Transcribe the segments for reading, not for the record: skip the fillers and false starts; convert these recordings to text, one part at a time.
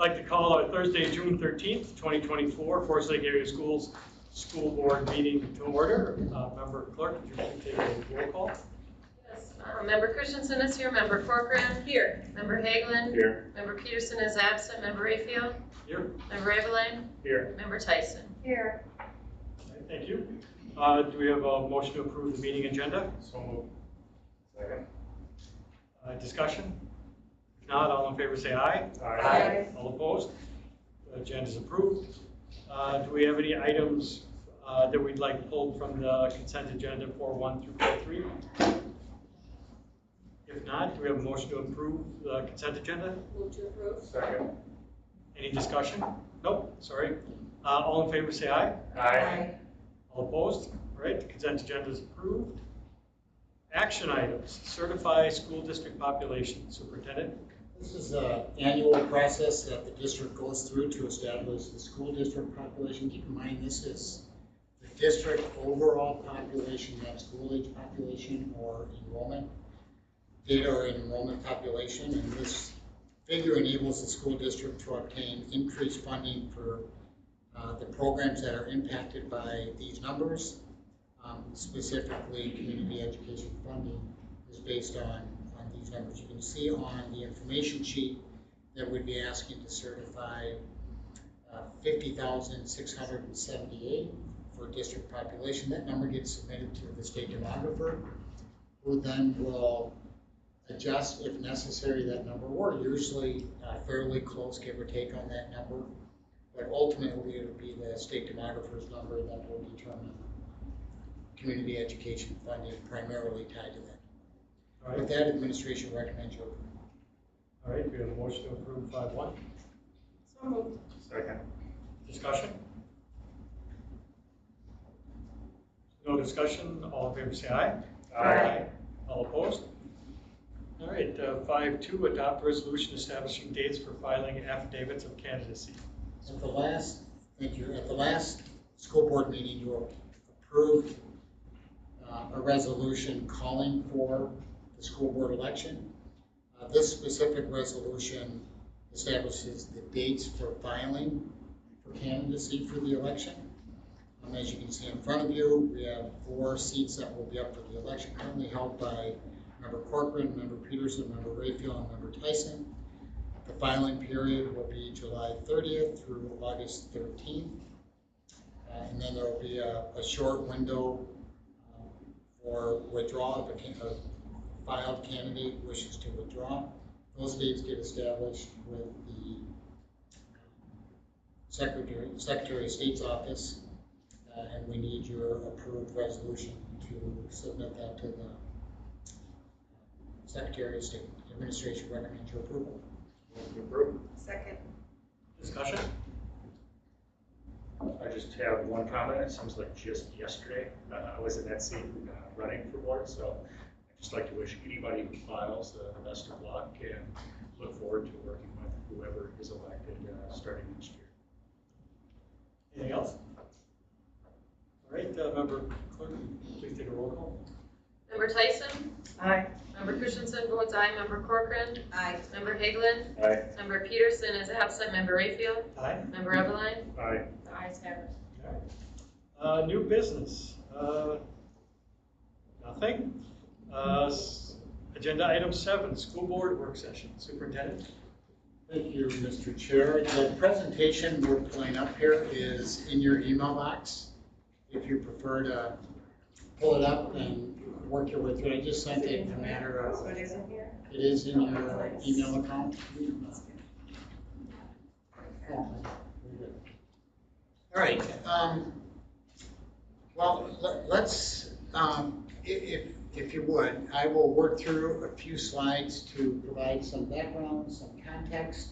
like to call our Thursday, June 13th, 2024, Forest Lake Area Schools School Board meeting to order. Member Clerk, would you please take a roll call? Yes. Member Christensen is here. Member Corcoran? Here. Member Hagelin? Here. Member Peterson is absent. Member Rayfield? Here. Member Eveline? Here. Member Tyson? Here. Okay, thank you. Do we have a motion to approve the meeting agenda? So moved. Second. Discussion? If not, all in favor say aye. Aye. All opposed? The agenda is approved. Do we have any items that we'd like pulled from the consent agenda 4.1 through 4.3? If not, do we have a motion to approve the consent agenda? Move to approve. Second. Any discussion? Nope, sorry. All in favor say aye. Aye. All opposed? All right, the consent agenda is approved. Action items, certify school district population. Superintendent? This is an annual process that the district goes through to establish the school district population. Keep in mind, this is the district overall population, not school age population or enrollment data or enrollment population. And this figure enables the school district to obtain increased funding for the programs that are impacted by these numbers. Specifically, community education funding is based on these numbers. You can see on the information sheet that we'd be asking to certify 50,678 for district population. That number gets submitted to the state demographer, who then will adjust, if necessary, that number. We're usually fairly close, give or take, on that number, but ultimately it will be the state demographer's number that will determine community education funding, primarily tied to that. All right. With that, administration recommends your approval. All right, we have a motion to approve 5.1. So moved. Second. Discussion? No discussion, all in favor say aye. Aye. All opposed? All right, 5.2, adopt resolution establishing dates for filing affidavits of candidacy. At the last, thank you, at the last school board meeting, you approved a resolution calling for the school board election. This specific resolution establishes the dates for filing for candidacy for the election. As you can see in front of you, we have 4 seats that will be up for the election, currently held by Member Corcoran, Member Peterson, Member Rayfield, and Member Tyson. The filing period will be July 30th through August 13th. And then there will be a short window for withdrawal if a filed candidate wishes to withdraw. Those dates get established with the Secretary of State's office, and we need your approved resolution to submit that to the Secretary of State. Administration recommends your approval. Move to approve. Second. Discussion? I just have one comment. It seems like just yesterday I was in that seat running for board, so I'd just like to wish anybody who files the best of luck and look forward to working with whoever is elected starting next year. Anything else? All right, Member Clerk, please take a roll call. Member Tyson? Aye. Member Christensen votes aye. Member Corcoran? Aye. Member Hagelin? Aye. Member Peterson is absent. Member Rayfield? Aye. Member Eveline? Aye. The ayes have it. All right. New business. Nothing. Agenda item 7, school board work session. Superintendent? Thank you, Mr. Chair. The presentation we're pulling up here is in your email box. If you prefer to pull it up and work your way through it, I just sent it in a matter of. So it isn't here? It is in your email account. All right. Well, let's, if you would, I will work through a few slides to provide some background, some context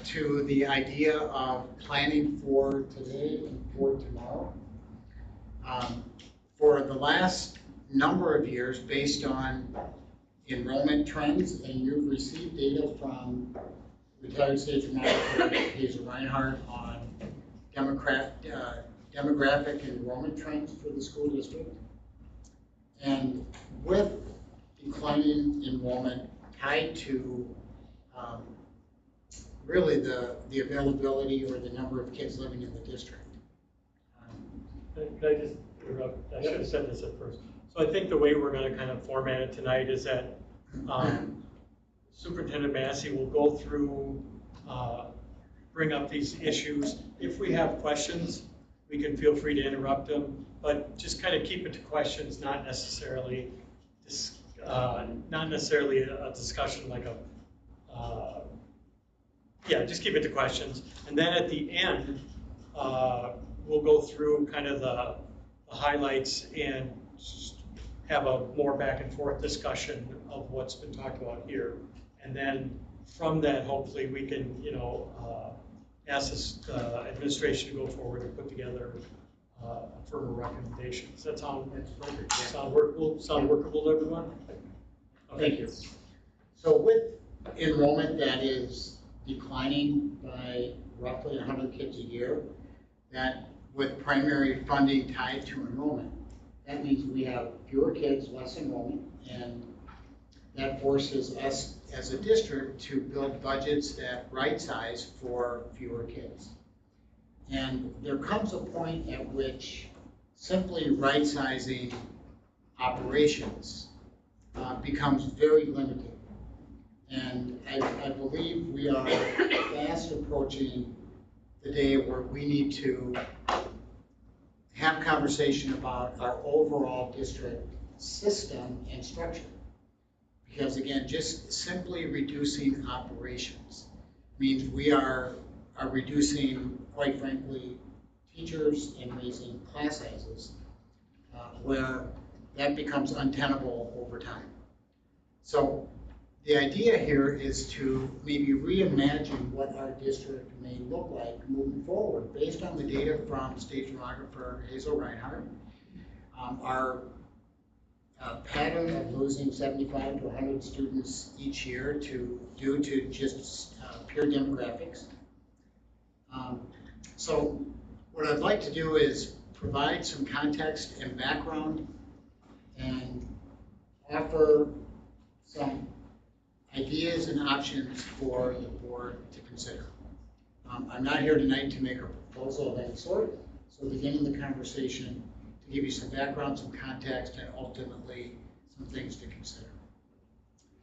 to the idea of planning for today and for tomorrow. For the last number of years, based on enrollment trends, and you've received data from retired state demographer Hazel Reinhardt on demographic enrollment trends for the school district. And with declining enrollment tied to really the availability or the number of kids living in the district. Can I just interrupt? I should have said this at first. So I think the way we're gonna kind of format it tonight is that Superintendent Massey will go through, bring up these issues. If we have questions, we can feel free to interrupt them, but just kind of keep it to questions, not necessarily a discussion like yeah, just keep it to questions. And then at the end, we'll go through kind of the highlights and have a more back and forth discussion of what's been talked about here. And then from that, hopefully we can, ask this administration to go forward and put together a firmer recommendation. Does that sound workable? Sound workable to everyone? Okay. Thank you. So with enrollment that is declining by roughly 100 kids a year, that with primary funding tied to enrollment, that means we have fewer kids, less enrollment, and that forces us as a district to build budgets that right size for fewer kids. And there comes a point at which simply right sizing operations becomes very limited. And I believe we are fast approaching the day where we need to have conversation about our overall district system and structure. Because again, just simply reducing operations means we are reducing, quite frankly, teachers and raising class sizes where that becomes untenable over time. So the idea here is to maybe reimagine what our district may look like moving forward based on the data from state demographer Hazel Reinhardt. Our pattern of losing 75 to 100 students each year due to just pure demographics. So what I'd like to do is provide some context and background and offer some ideas and options for the board to consider. I'm not here tonight to make a proposal of any sort, so beginning the conversation to give you some background, some context, and ultimately some things to consider.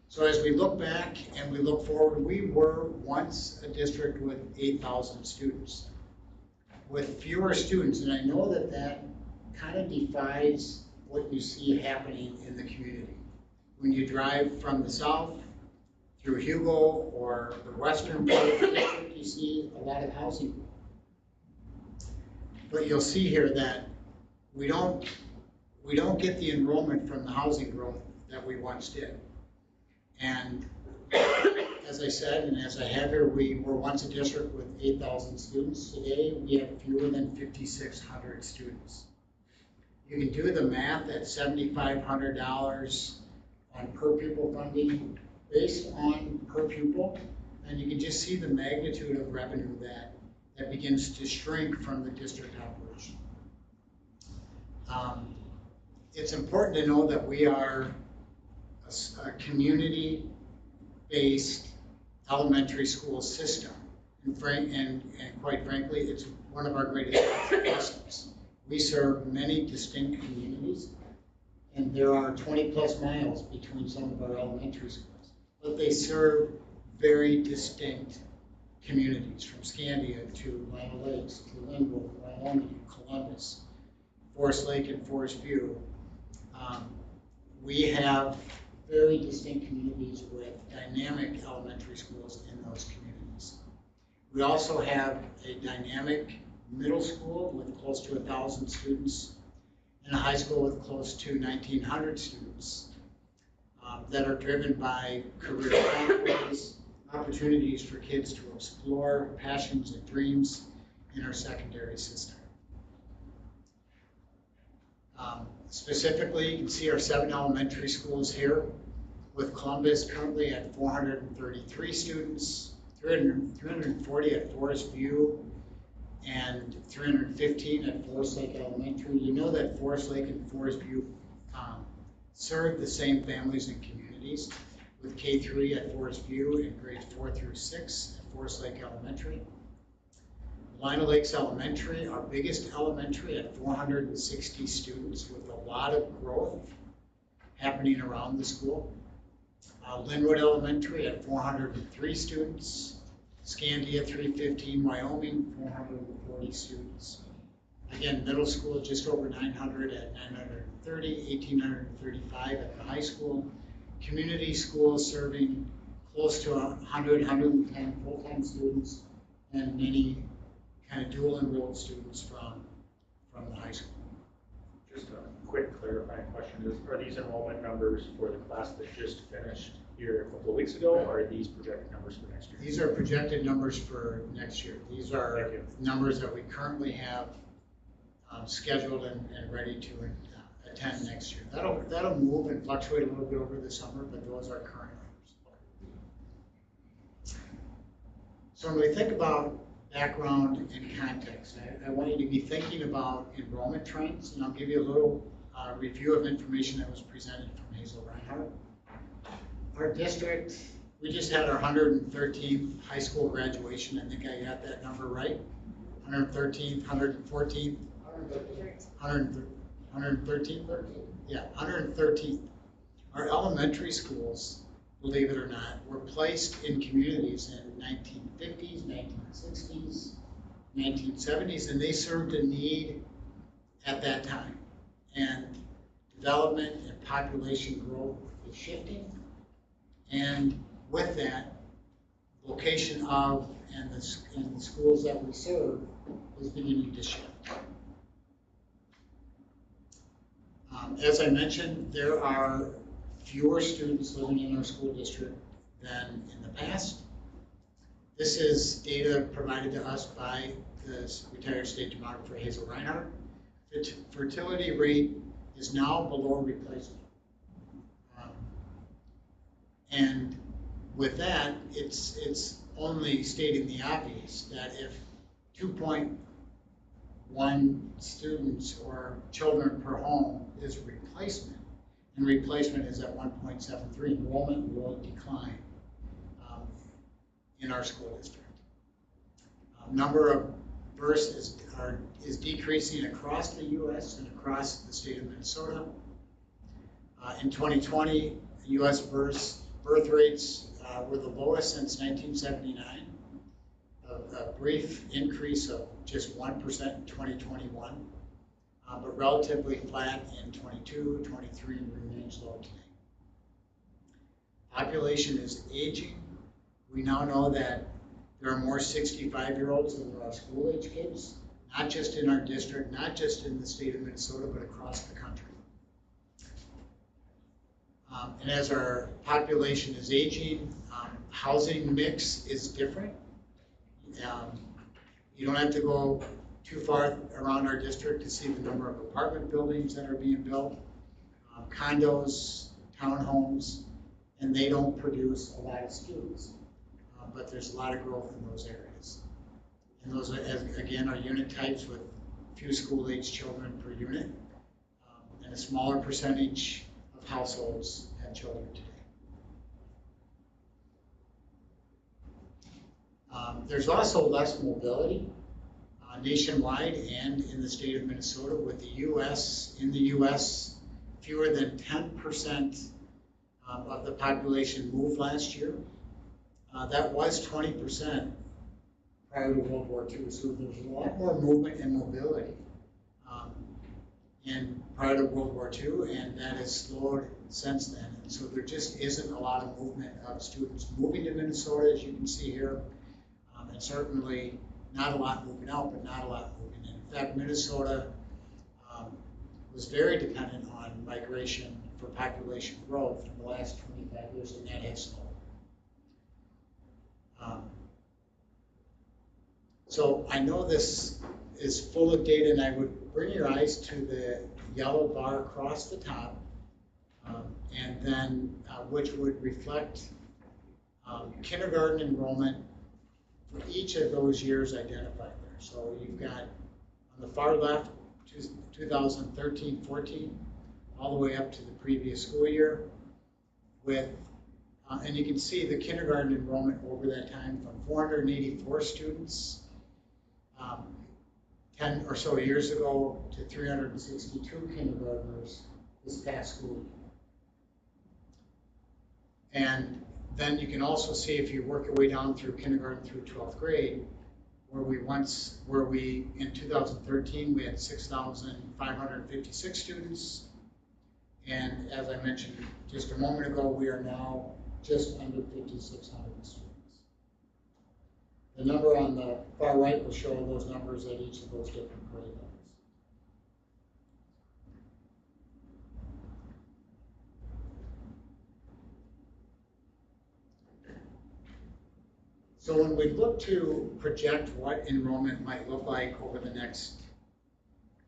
So as we look back and we look forward, we were once a district with 8,000 students. With fewer students, and I know that that kind of defies what you see happening in the community. When you drive from the south through Hugo or the western part of the district, you see a lot of housing. But you'll see here that we don't get the enrollment from the housing growth that we once did. And as I said, and as I have here, we were once a district with 8,000 students. Today, we have fewer than 5,600 students. You can do the math at $7,500 on per pupil funding based on per pupil, and you can just see the magnitude of revenue that begins to shrink from the district operation. It's important to know that we are a community-based elementary school system, and quite frankly, it's one of our greatest assets. We serve many distinct communities, and there are 20 plus miles between some of our elementary schools, but they serve very distinct communities, from Scandia to Lima Lakes, to Linwood, Wyoming, Columbus, Forest Lake, and Forest View. We have very distinct communities with dynamic elementary schools in those communities. We also have a dynamic middle school with close to 1,000 students and a high school with close to 1,900 students that are driven by career pathways, opportunities for kids to explore passions and dreams in our secondary system. Specifically, you can see our 7 elementary schools here, with Columbus currently at 433 students, 340 at Forest View, and 315 at Forest Lake Elementary. You know that Forest Lake and Forest View serve the same families and communities, with K-3 at Forest View and grades 4 through 6 at Forest Lake Elementary. Lino Lakes Elementary, our biggest elementary at 460 students with a lot of growth happening around the school. Linwood Elementary at 403 students. Scandia 315, Wyoming, 440 students. Again, middle school just over 900 at 930, 1,835 at the high school. Community schools serving close to 100, 110 full-time students and many kind of dual enrolled students from the high school. Just a quick clarifying question is, are these enrollment numbers for the class that just finished here a couple of weeks ago, or are these projected numbers for next year? These are projected numbers for next year. These are Thank you. numbers that we currently have scheduled and ready to attend next year. That'll move and fluctuate a little bit over the summer, but those are current numbers. So when we think about background and context, I want you to be thinking about enrollment trends, and I'll give you a little review of information that was presented from Hazel Reinhardt. Our district, we just had our 113th high school graduation. I think I got that number right. 113th, 114th, 113th? Yeah, 113th. Our elementary schools, believe it or not, were placed in communities in 1950s, 1960s, 1970s, and they served a need at that time. And development and population growth is shifting. And with that, location of and the schools that we serve is beginning to shift. As I mentioned, there are fewer students living in our school district than in the past. This is data provided to us by the retired state demographer Hazel Reinhardt. The fertility rate is now below replacement. And with that, it's only stating the obvious that if 2.1 students or children per home is replacement, and replacement is at 1.73, enrollment will decline in our school district. Number of births is decreasing across the U.S. and across the state of Minnesota. In 2020, U.S. birth rates were the lowest since 1979. A brief increase of just 1% in 2021, but relatively flat in 22, 23, and remains low today. Population is aging. We now know that there are more 65-year-olds than there are school-age kids, not just in our district, not just in the state of Minnesota, but across the country. And as our population is aging, housing mix is different. You don't have to go too far around our district to see the number of apartment buildings that are being built, condos, townhomes, and they don't produce a lot of students. But there's a lot of growth in those areas. And those, again, are unit types with few school-age children per unit, and a smaller percentage of households have children today. There's also less mobility nationwide and in the state of Minnesota, with in the U.S., fewer than 10% of the population moved last year. That was 20% prior to World War II, so there's a lot more movement and mobility prior to World War II, and that has slowed since then. And so there just isn't a lot of movement of students moving to Minnesota, as you can see here, and certainly not a lot moving out, but not a lot moving in. In fact, Minnesota was very dependent on migration for population growth in the last 25 years, and that has slowed. So I know this is full of data, and I would bring your eyes to the yellow bar across the top, and then which would reflect kindergarten enrollment for each of those years identified there. So you've got on the far left 2013-14 all the way up to the previous school year, with And you can see the kindergarten enrollment over that time from 484 students 10 or so years ago to 362 kindergartners this past school year. And then you can also see, if you work your way down through kindergarten through 12th grade, where we in 2013 we had 6,556 students, and as I mentioned just a moment ago, we are now just under 5,600 students. The number on the far right will show those numbers at each of those different grade levels. So when we look to project what enrollment might look like over the next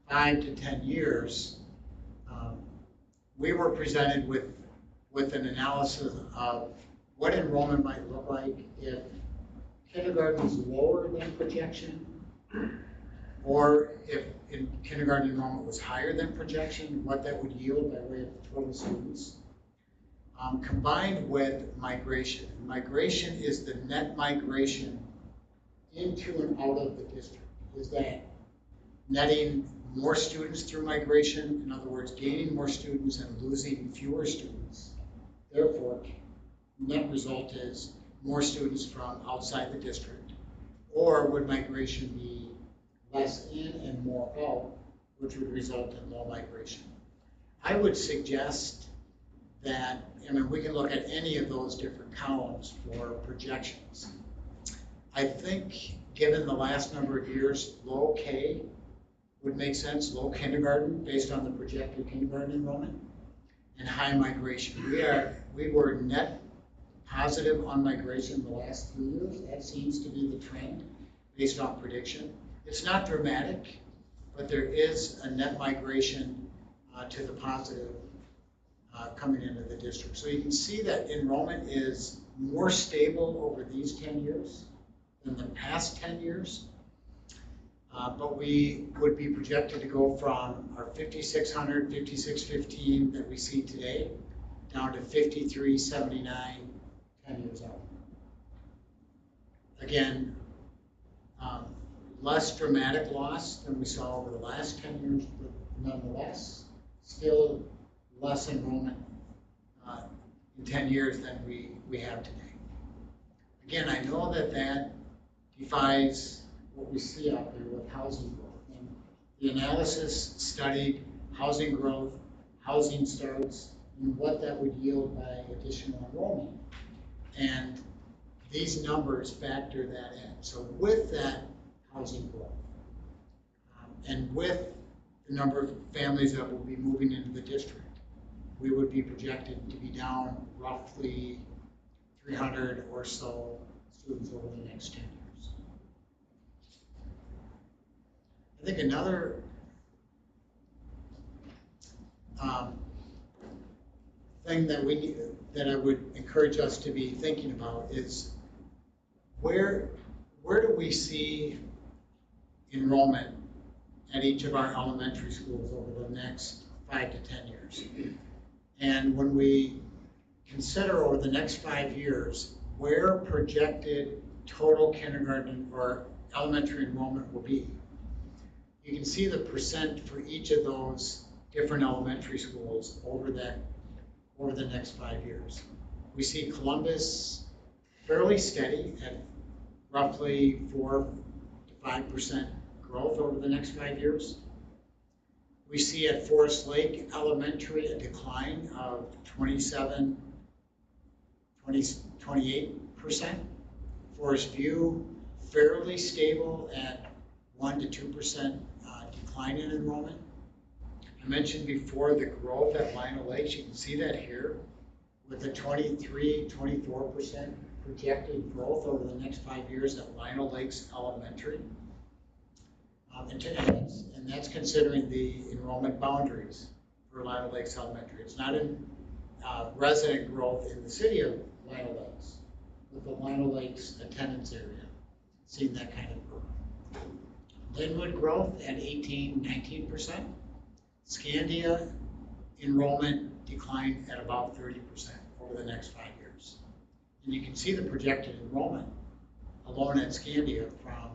5 to 10 years, we were presented with an analysis of what enrollment might look like if kindergarten is lower than projection, or if kindergarten enrollment was higher than projection, what that would yield by way of total students. Combined with migration. Migration is the net migration into and out of the district. Is that netting more students through migration? In other words, gaining more students and losing fewer students. Therefore, net result is more students from outside the district. Or would migration be less in and more out, which would result in low migration? I would suggest that, I mean, we can look at any of those different columns for projections. I think, given the last number of years, low K would make sense, low kindergarten, based on the projected kindergarten enrollment, and high migration. We were net positive on migration the last 3 years. That seems to be the trend based on prediction. It's not dramatic, but there is a net migration to the positive coming into the district. So you can see that enrollment is more stable over these 10 years than the past 10 years. But we would be projected to go from our 5,600, 5,615 that we see today down to 5,379 10 years out. Again, less dramatic loss than we saw over the last 10 years, but nonetheless, still less enrollment in 10 years than we have today. Again, I know that defies what we see out there with housing growth. And the analysis studied housing growth, housing starts, and what that would yield by additional enrollment. And these numbers factor that in. So with that housing growth, and with the number of families that will be moving into the district, we would be projected to be down roughly 300 or so students over the next 10 years. I think another thing that I would encourage us to be thinking about is where do we see enrollment at each of our elementary schools over the next 5 to 10 years? And when we consider over the next 5 years where projected total kindergarten or elementary enrollment will be, you can see the percent for each of those different elementary schools over the next 5 years. We see Columbus fairly steady at roughly 4 to 5% growth over the next 5 years. We see at Forest Lake Elementary a decline of 28%. Forest View fairly stable at 1 to 2% decline in enrollment. I mentioned before the growth at Lino Lakes. You can see that here with a 23-24% projected growth over the next 5 years at Lino Lakes Elementary. And that's considering the enrollment boundaries for Lino Lakes Elementary. It's not in resident growth in the city of Lino Lakes, but the Lino Lakes attendance area, seeing that kind of growth. Linwood growth at 18-19%. Scandia enrollment declined at about 30% over the next 5 years. And you can see the projected enrollment alone at Scandia from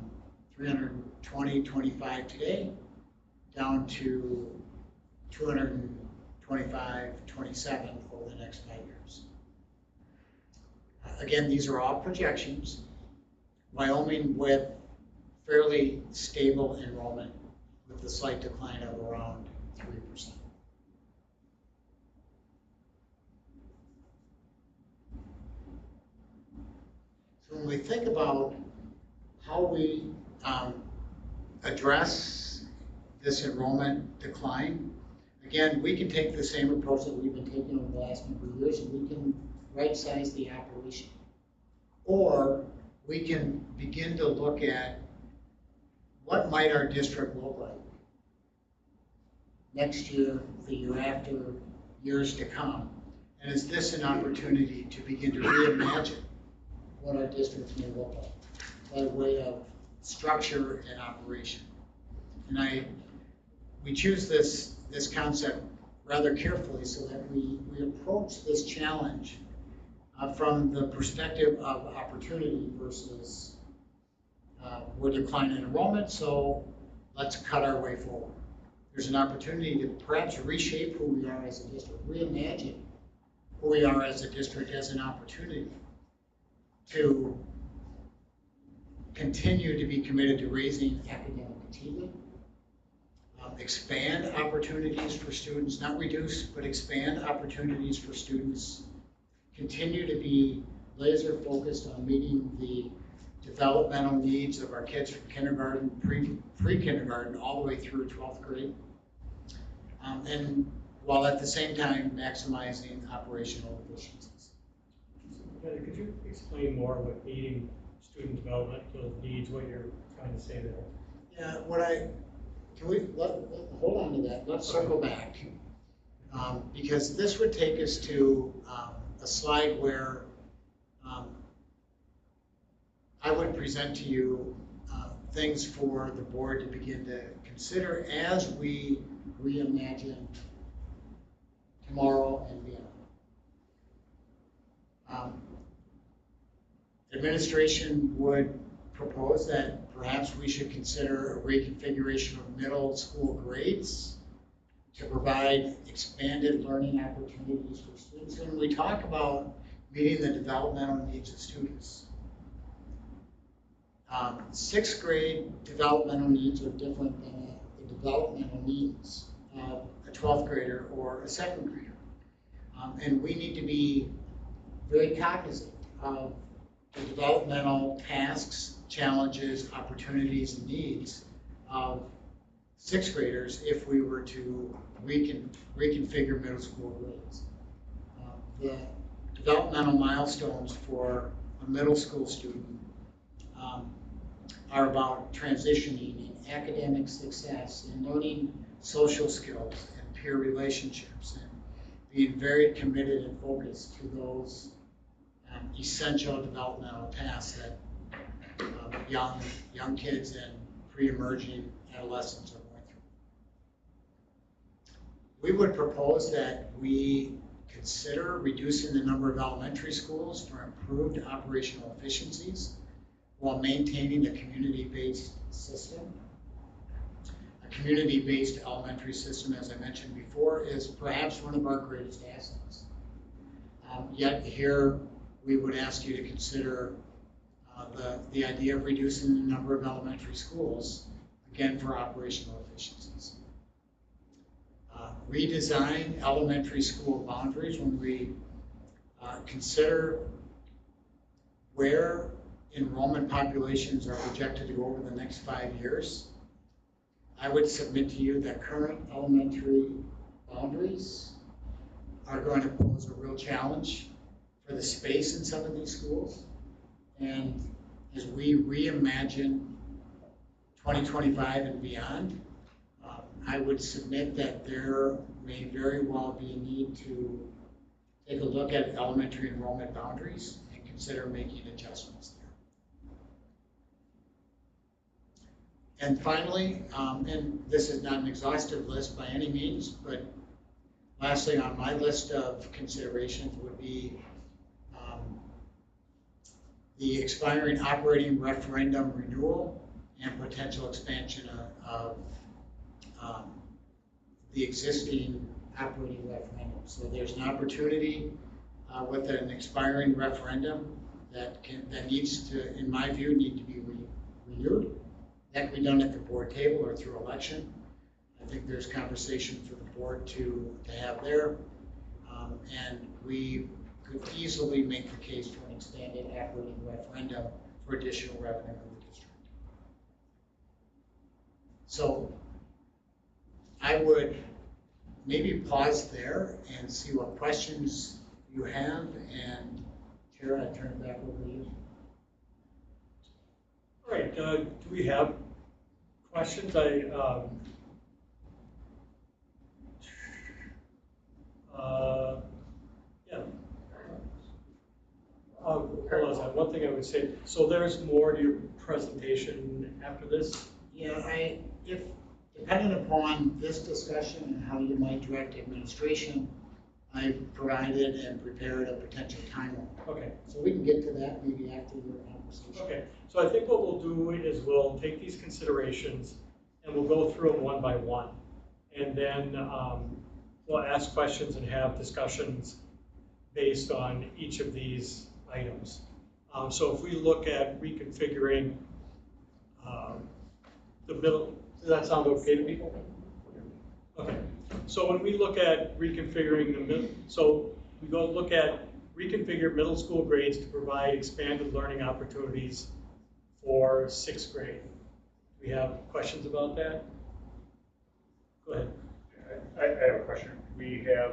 325 today down to 227 over the next 5 years. Again, these are all projections. Wyoming with fairly stable enrollment with a slight decline of around 3%. So when we think about how we address this enrollment decline, again, we can take the same approach that we've been taking over the last number of years, and we can right-size the operation. Or we can begin to look at what might our district look like next year, the year after, years to come. And is this an opportunity to begin to reimagine what our districts may look like by way of structure and operation? And we choose this concept rather carefully so that we approach this challenge from the perspective of opportunity versus we're declining enrollment, so let's cut our way forward. There's an opportunity to perhaps reshape who we are as a district, reimagine who we are as a district as an opportunity to continue to be committed to raising academic achievement, expand opportunities for students, not reduce, but expand opportunities for students, continue to be laser focused on meeting the developmental needs of our kids from kindergarten, pre-kindergarten, all the way through 12th grade. And while at the same time maximizing operational efficiencies. Could you explain more what meeting student developmental needs, what you're trying to say there? Yeah, can we hold on to that? Let's circle back. Because this would take us to a slide where I would present to you things for the board to begin to consider as we reimagine tomorrow and beyond. Administration would propose that perhaps we should consider a reconfiguration of middle school grades to provide expanded learning opportunities for students. When we talk about meeting the developmental needs of students, sixth grade developmental needs are different than the developmental needs of a 12th grader or a second grader. And we need to be very cognizant of the developmental tasks, challenges, opportunities, and needs of sixth graders if we were to reconfigure middle school grades. The developmental milestones for a middle school student are about transitioning in academic success and learning social skills and peer relationships and being very committed and focused to those essential developmental tasks that young kids and pre-emerging adolescents are going through. We would propose that we consider reducing the number of elementary schools for improved operational efficiencies while maintaining a community-based system. A community-based elementary system, as I mentioned before, is perhaps one of our greatest assets. Yet here, we would ask you to consider the idea of reducing the number of elementary schools, again, for operational efficiencies. Redesign elementary school boundaries when we consider where enrollment populations are projected to go over the next 5 years. I would submit to you that current elementary boundaries are going to pose a real challenge for the space in some of these schools. And as we reimagine 2025 and beyond, I would submit that there may very well be a need to take a look at elementary enrollment boundaries and consider making adjustments there. And finally, and this is not an exhaustive list by any means, but lastly on my list of considerations would be the expiring operating referendum renewal and potential expansion of the existing operating referendum. So there's an opportunity with an expiring referendum that needs to, in my view, need to be renewed. That can be done at the board table or through election. I think there's conversation for the board to have there. And we could easily make the case for an expanded operating referendum for additional revenue in the district. So I would maybe pause there and see what questions you have. And Tara, I turn it back over to you. All right, do we have questions? Yeah. Hold on a second. One thing I would say, so there's more to your presentation after this? Yeah, if depending upon this discussion and how you might direct administration, I've provided and prepared a potential timeline. Okay. So we can get to that maybe after your conversation. Okay, so I think what we'll do is we'll take these considerations and we'll go through them one by one. And then we'll ask questions and have discussions based on each of these items. So if we look at reconfiguring the middle, does that sound okay to people? Okay, so when we look at reconfiguring the middle, so we go look at reconfigure middle school grades to provide expanded learning opportunities for 6th grade. Do we have questions about that? Go ahead. I have a question. We have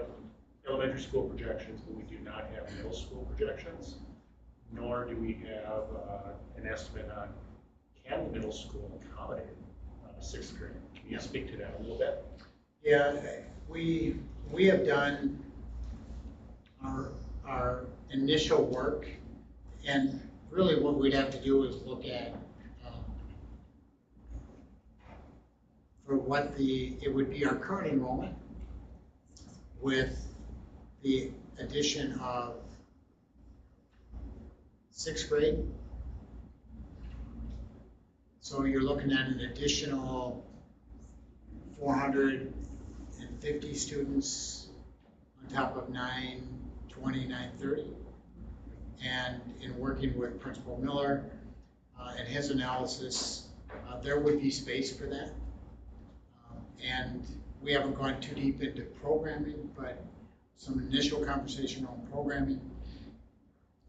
elementary school projections, but we do not have middle school projections, nor do we have an estimate on can the middle school accommodate 6th grade. Can you speak to that a little bit? Yeah, we have done our initial work, and really what we'd have to do is look at for what it would be our current enrollment with the addition of 6th grade. So you're looking at an additional 450 students on top of 920, 930. And in working with Principal Miller and his analysis, there would be space for that. And we haven't gone too deep into programming, but some initial conversation on programming.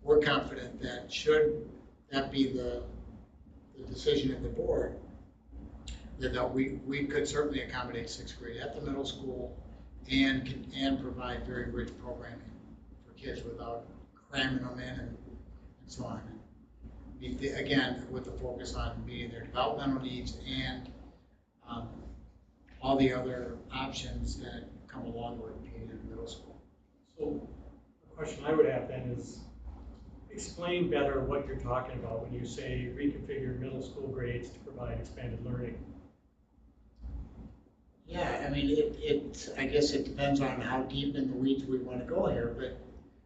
We're confident that should that be the decision of the board, that we could certainly accommodate 6th grade at the middle school and provide very rich programming for kids without cramming them in and so on. Again, with the focus on meeting their developmental needs and all the other options that come along with being in middle school. So the question I would have then is, explain better what you're talking about when you say reconfigure middle school grades to provide expanded learning. Yeah, I mean, I guess it depends on how deep in the weeds we want to go here, but.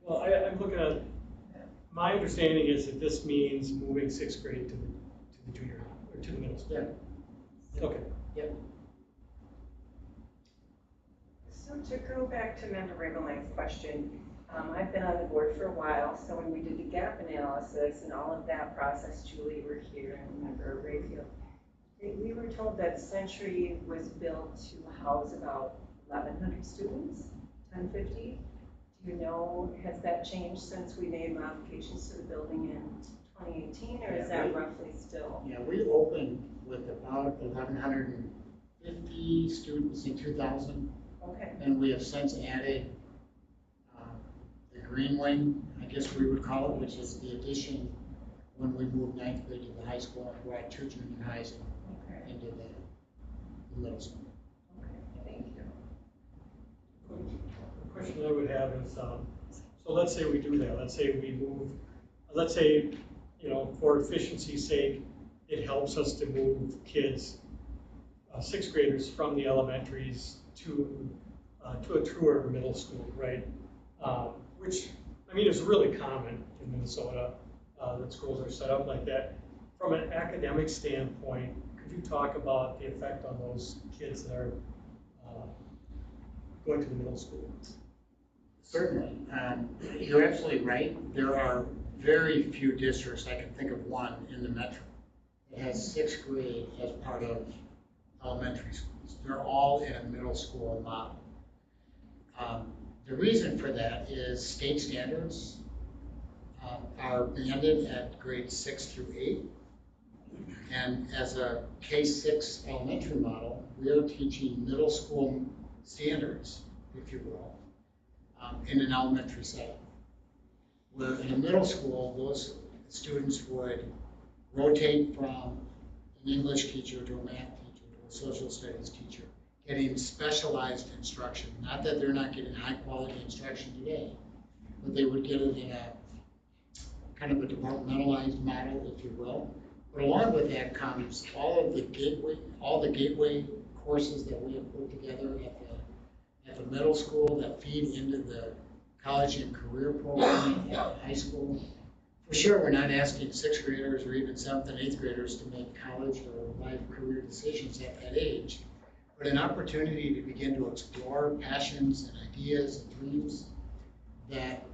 Well, I'm looking at, my understanding is that this means moving 6th grade to the junior, or to the middle school. Yeah. Okay. Yep. So to go back to Member Ravenline's question, I've been on the board for a while, so when we did the gap analysis and all of that process, Julie, were here, and Member Rayfield, we were told that Century was built to house about 1,100 students, 1,050. Do you know, has that changed since we made modifications to the building in 2018, or is that roughly still? Yeah, we opened with about 1,150 students in 2000. Okay. And we have since added the Green Wing, I guess we would call it, which is the addition when we moved 9th grade to the high school and brought 2 junior highs into the middle school. Okay, thank you. The question I would have is, so let's say we do that. Let's say we move, let's say, for efficiency's sake, it helps us to move kids, 6th graders from the elementaries to a truer middle school, right? Which, I mean, is really common in Minnesota. that schools are set up like that. From an academic standpoint, could you talk about the effect on those kids that are going to the middle school? Certainly. You're absolutely right. There are very few districts, I can think of one in the metro, that has sixth grade as part of elementary schools. They're all in a middle school model. The reason for that is state standards are banded at grades 6 through 8. And as a K-6 elementary model, we are teaching middle school standards, if you will, in an elementary setting. Where in a middle school, those students would rotate from an English teacher to a math teacher to a social studies teacher, getting specialized instruction. Not that they're not getting high quality instruction today, but they would get it in a kind of a departmentalized model, if you will. But along with that comes all the gateway courses that we have put together at the middle school that feed into the college and career program at high school. For sure, we're not asking sixth graders or even seventh and eighth graders to make college or life career decisions at that age, but an opportunity to begin to explore passions and ideas and dreams that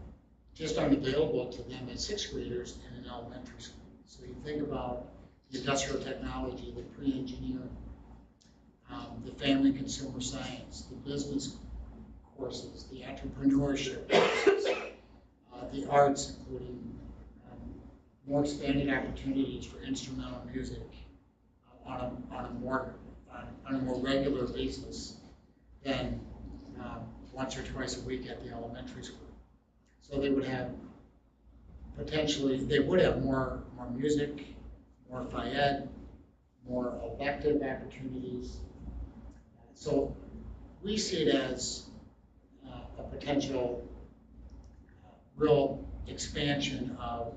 just aren't available to them as sixth graders in an elementary school. So you think about the industrial technology, the pre-engineering, the family consumer science, the business courses, the entrepreneurship courses, the arts, including more expanded opportunities for instrumental music on a more regular basis than once or twice a week at the elementary school. So they would have more music, more phy-ed, more elective opportunities. So we see it as a potential real expansion of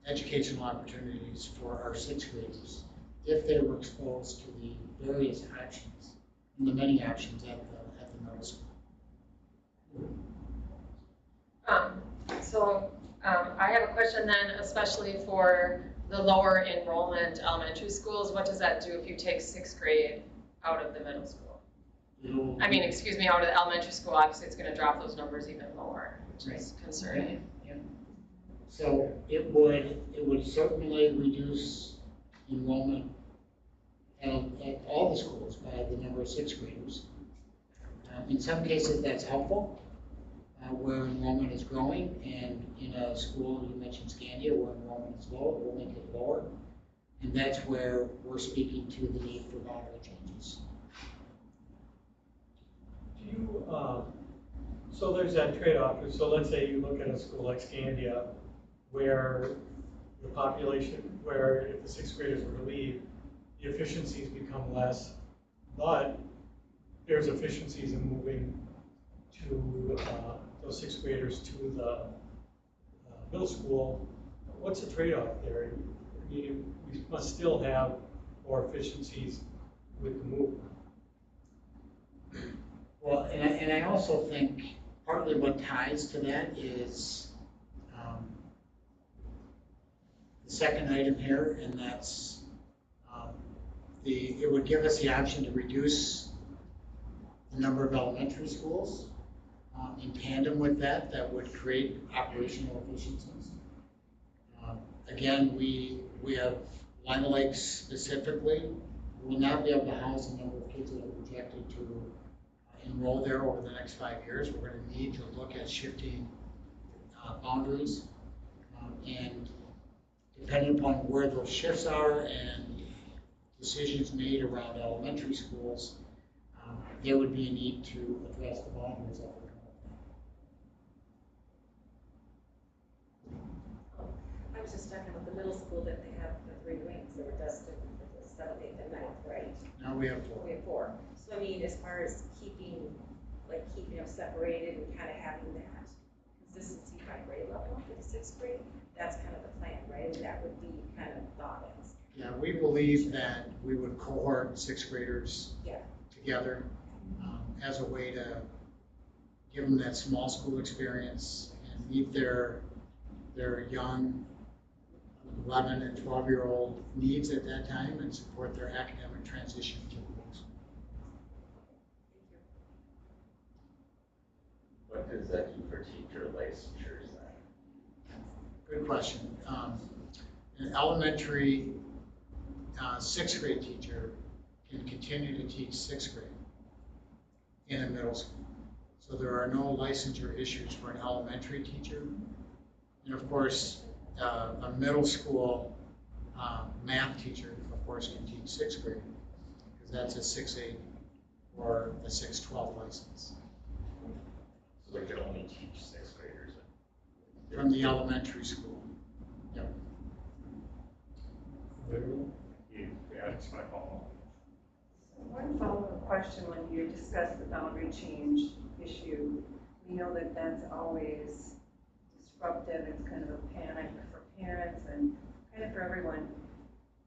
educational opportunities for our sixth graders if they were exposed to the various options and the many options at the middle school. I have a question then, especially for the lower enrollment elementary schools. What does that do if you take sixth grade out of the middle school? I mean, excuse me, out of the elementary school? Obviously, it's going to drop those numbers even lower, which is concerning. Yeah. So it would certainly reduce enrollment at all the schools by the number of sixth graders. In some cases, that's helpful, where enrollment is growing, and in a school, you mentioned Scandia, where enrollment is low, we'll make it lower. And that's where we're speaking to the need for boundary changes. Do you, so there's that trade-off. So let's say you look at a school like Scandia, where the population, where if the sixth graders were to leave, the efficiencies become less, but there's efficiencies in moving to those sixth graders to the middle school. What's the trade-off there? I mean, we must still have more efficiencies with the move. Well, and I also think partly what ties to that is the second item here, and that's it would give us the option to reduce the number of elementary schools. In tandem with that, that would create operational efficiencies. Again, we have Lima Lake specifically will not be able to house the number of kids that are projected to enroll there over the next 5 years. We're going to need to look at shifting boundaries, and depending upon where those shifts are and decisions made around elementary schools, there would be a need to address the boundaries that would come up. I was just talking about the middle school that they have the 3 wings, they were destined for the 7th, 8th, and 9th, right? Now we have 4. We have 4. So I mean, as far as keeping them separated and kind of having that consistency by grade level for the 6th grade, that's kind of the plan, right? And that would be kind of thought as. Yeah, we believe that we would cohort 6th graders Yeah. together as a way to give them that small school experience and meet their young 11 and 12-year-old needs at that time and support their academic transition to the middle school. What does that do for teacher licensures then? Good question. An elementary sixth grade teacher can continue to teach sixth grade in a middle school. So there are no licensure issues for an elementary teacher. And of course, a middle school math teacher, of course, can teach sixth grade because that's a 6-8 or a 6-12 license So they can only teach sixth graders. from the elementary school. Yep. Yeah, it's my call. One follow-up question, when you discuss the boundary change issue, we know that that's always disruptive, it's kind of a panic for parents and kind of for everyone.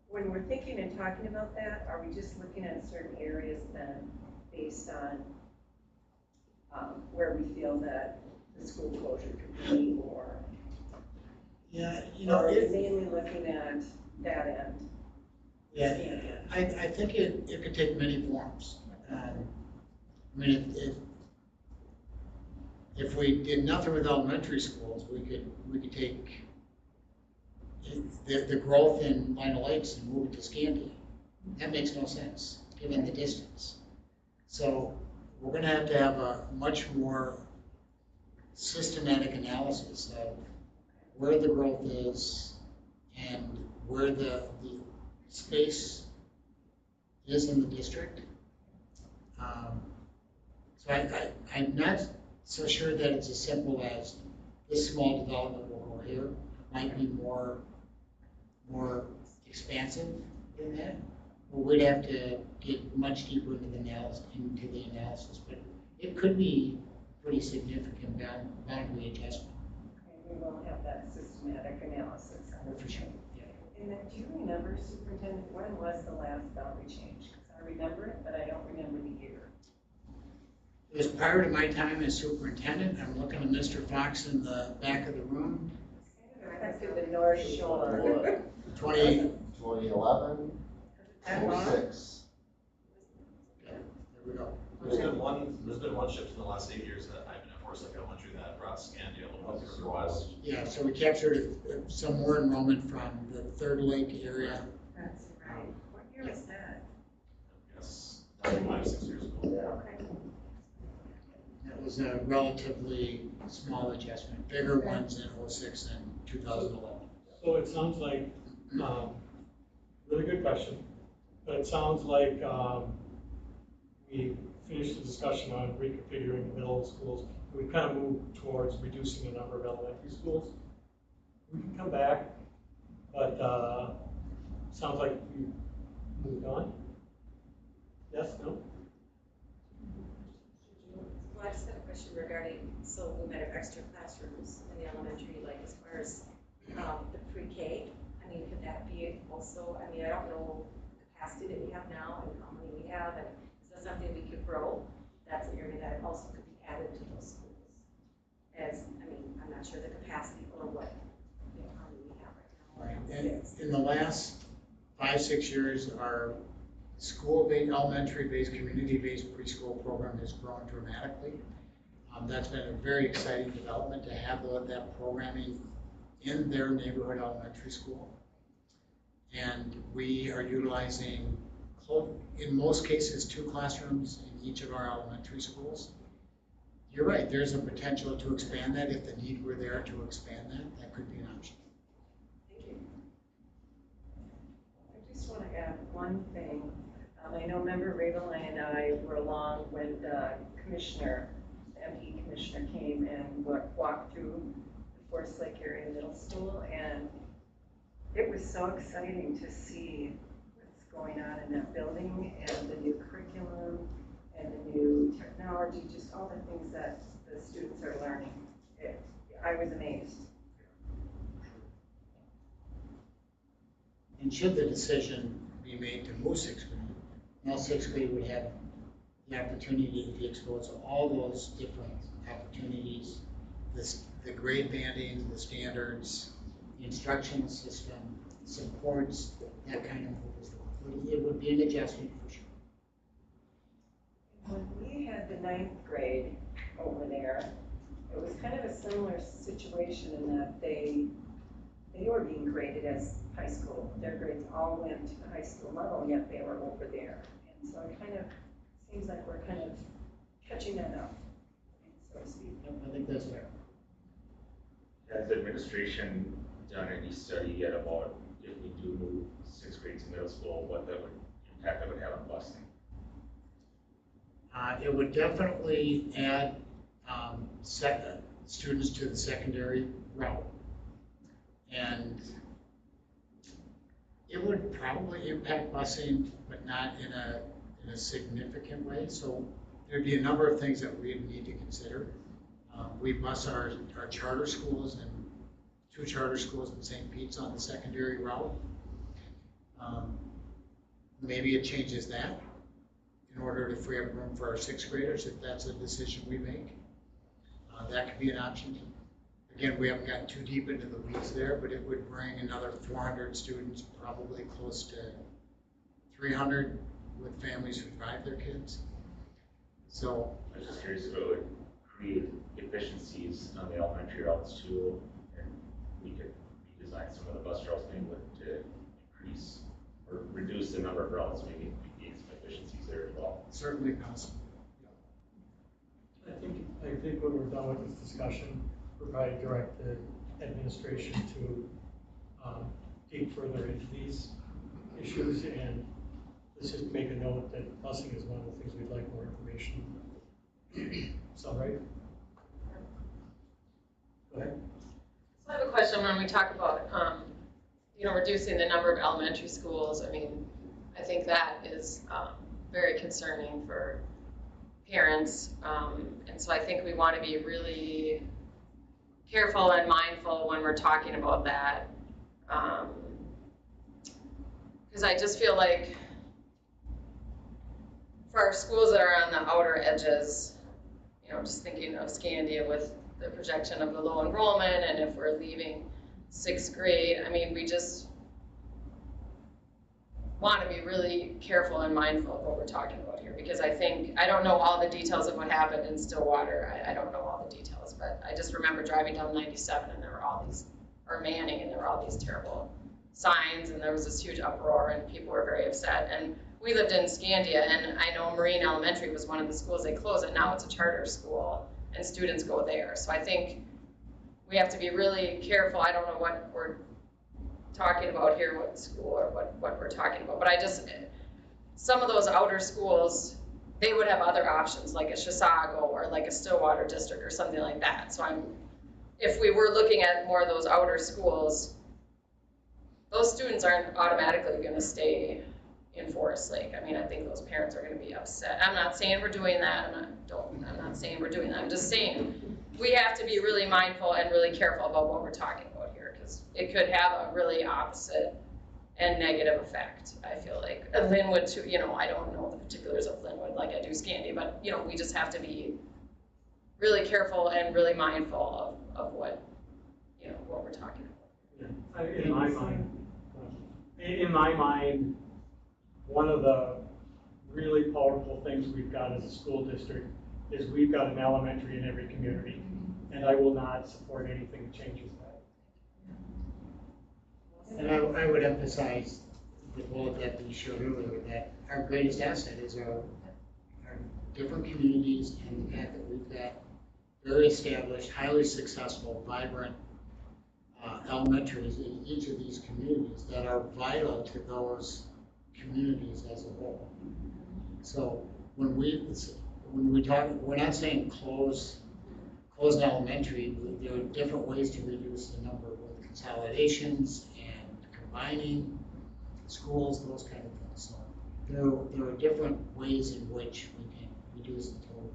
When we're thinking and talking about that, are we just looking at certain areas then based on where we feel that the school closure could be, or Yeah, are we mainly looking at that end? Yeah, I think it could take many forms. I mean, if we did nothing with elementary schools, we could take the growth in Lino Lakes and move it to Scandia. That makes no sense, given the distance. So we're gonna have to have a much more systematic analysis of where the growth is and where the space is in the district. So I'm not so sure that it's as simple as this small development will go here. It might be more expansive than that. But we'd have to get much deeper into the analysis. But it could be pretty significant boundary adjustment. Okay, we will have that systematic analysis. For sure. And then, do you remember, Superintendent, when was the last boundary change? Because I remember it, but I don't remember the year. It was prior to my time as superintendent. I'm looking at Mr. Fox in the back of the room. Back to the North Shore. 2011, That long? 06. There we go. There's been one shift in the last 8 years that I've been at Forest Lake Elementary that brought Scandia a little bit further west. Yeah, so we captured some more enrollment from the Third Lake area. That's right. What year was that? Yes, 5, 6 years ago. Okay. That was a relatively small adjustment. Bigger ones in 06 and 2011. So it sounds like, really good question, but it sounds like we finished the discussion on reconfiguring the middle schools. We kind of moved towards reducing the number of elementary schools. We can come back, but sounds like we moved on. Yes, no? Well, I just have a question regarding, so we might have extra classrooms in the elementary, like as far as the pre-K. I mean, could that be also, I mean, I don't know the capacity that we have now and how many we have, and is that something we could grow? That's an area that also could be added to those schools. As, I mean, I'm not sure the capacity or what, you know, how many we have right now. And in the last 5, 6 years, our school-based, elementary-based, community-based preschool program has grown dramatically. That's been a very exciting development to have that programming in their neighborhood elementary school. And we are utilizing, in most cases, 2 classrooms in each of our elementary schools. You're right, there's a potential to expand that. If the need were there to expand that, that could be an option. Thank you. I just want to add one thing. I know Member Ravelin and I were along when the commissioner, the MP commissioner came and walked through the Forest Lake area middle school, and it was so exciting to see what's going on in that building and the new curriculum and the new technology, just all the things that the students are learning. I was amazed. And should the decision be made to move 6th grade, now 6th grade would have the opportunity to be exposed to all those different opportunities, the grade banding, the standards, the instructional system supports that kind of move as well. It would be an adjustment for sure. When we had the 9th grade over there, it was kind of a similar situation in that they were being graded as high school. Their grades all went to the high school level, yet they were over there. And so it kind of seems like we're kind of catching that up, so to speak. I think that's fair. Has the administration done any study yet about if we do move 6th grade to middle school, what that would impact that would have on busing? It would definitely add students to the secondary route. And it would probably impact busing, but not in a significant way. So there'd be a number of things that we'd need to consider. We bus our charter schools and 2 charter schools in St. Pete's on the secondary route. Maybe it changes that in order to free up room for our 6th graders, if that's a decision we make. That could be an option. Again, we haven't gotten too deep into the weeds there, but it would bring another 400 students, probably close to 300 with families who drive their kids. So I was just curious if it would create efficiencies on the elementary routes too, and we could redesign some of the bus routes maybe to increase or reduce the number of routes, maybe gain some efficiencies there as well. certainly possible. I think when we're done with this discussion, we'll probably direct the administration to dig further into these issues, and let's just make a note that busing is one of the things we'd like more information. So, right? Go ahead. So I have a question when we talk about, reducing the number of elementary schools. I mean, I think that is very concerning for parents. And so I think we want to be really careful and mindful when we're talking about that. Because I just feel like for our schools that are on the outer edges, just thinking of Scandia with the projection of the low enrollment, and if we're leaving 6th grade, I mean, we just want to be really careful and mindful of what we're talking about here, because I don't know all the details of what happened in Stillwater. I don't know all the details, but I just remember driving down 97 and there were all these, or Manning, and there were all these terrible signs, and there was this huge uproar and people were very upset. And we lived in Scandia, and I know Marine Elementary was one of the schools they closed, and now it's a charter school and students go there. So I think we have to be really careful. I don't know what we're talking about here, what school or what we're talking about, but some of those outer schools, they would have other options, like a Chisago or like a Stillwater district or something like that. So if we were looking at more of those outer schools, those students aren't automatically going to stay in Forest Lake. I mean, I think those parents are going to be upset. I'm not saying we're doing that. I'm not saying we're doing that. I'm just saying we have to be really mindful and really careful about what we're talking about here, because it could have a really opposite and negative effect. I feel like Linwood too. I don't know the particulars of Linwood like I do Scandia, but we just have to be really careful and really mindful of what what we're talking about. Yeah. In my mind, one of the really powerful things we've got as a school district is we've got an elementary in every community, and I will not support anything that changes that. And I would emphasize the bullet that we showed earlier, that our greatest asset is our different communities, and the fact that we've got very established, highly successful, vibrant elementaries in each of these communities that are vital to those communities as a whole. So when we talk, we're not saying close an elementary. There are different ways to reduce the number with consolidations and combining schools, those kind of things. So there are different ways in which we can reduce the total.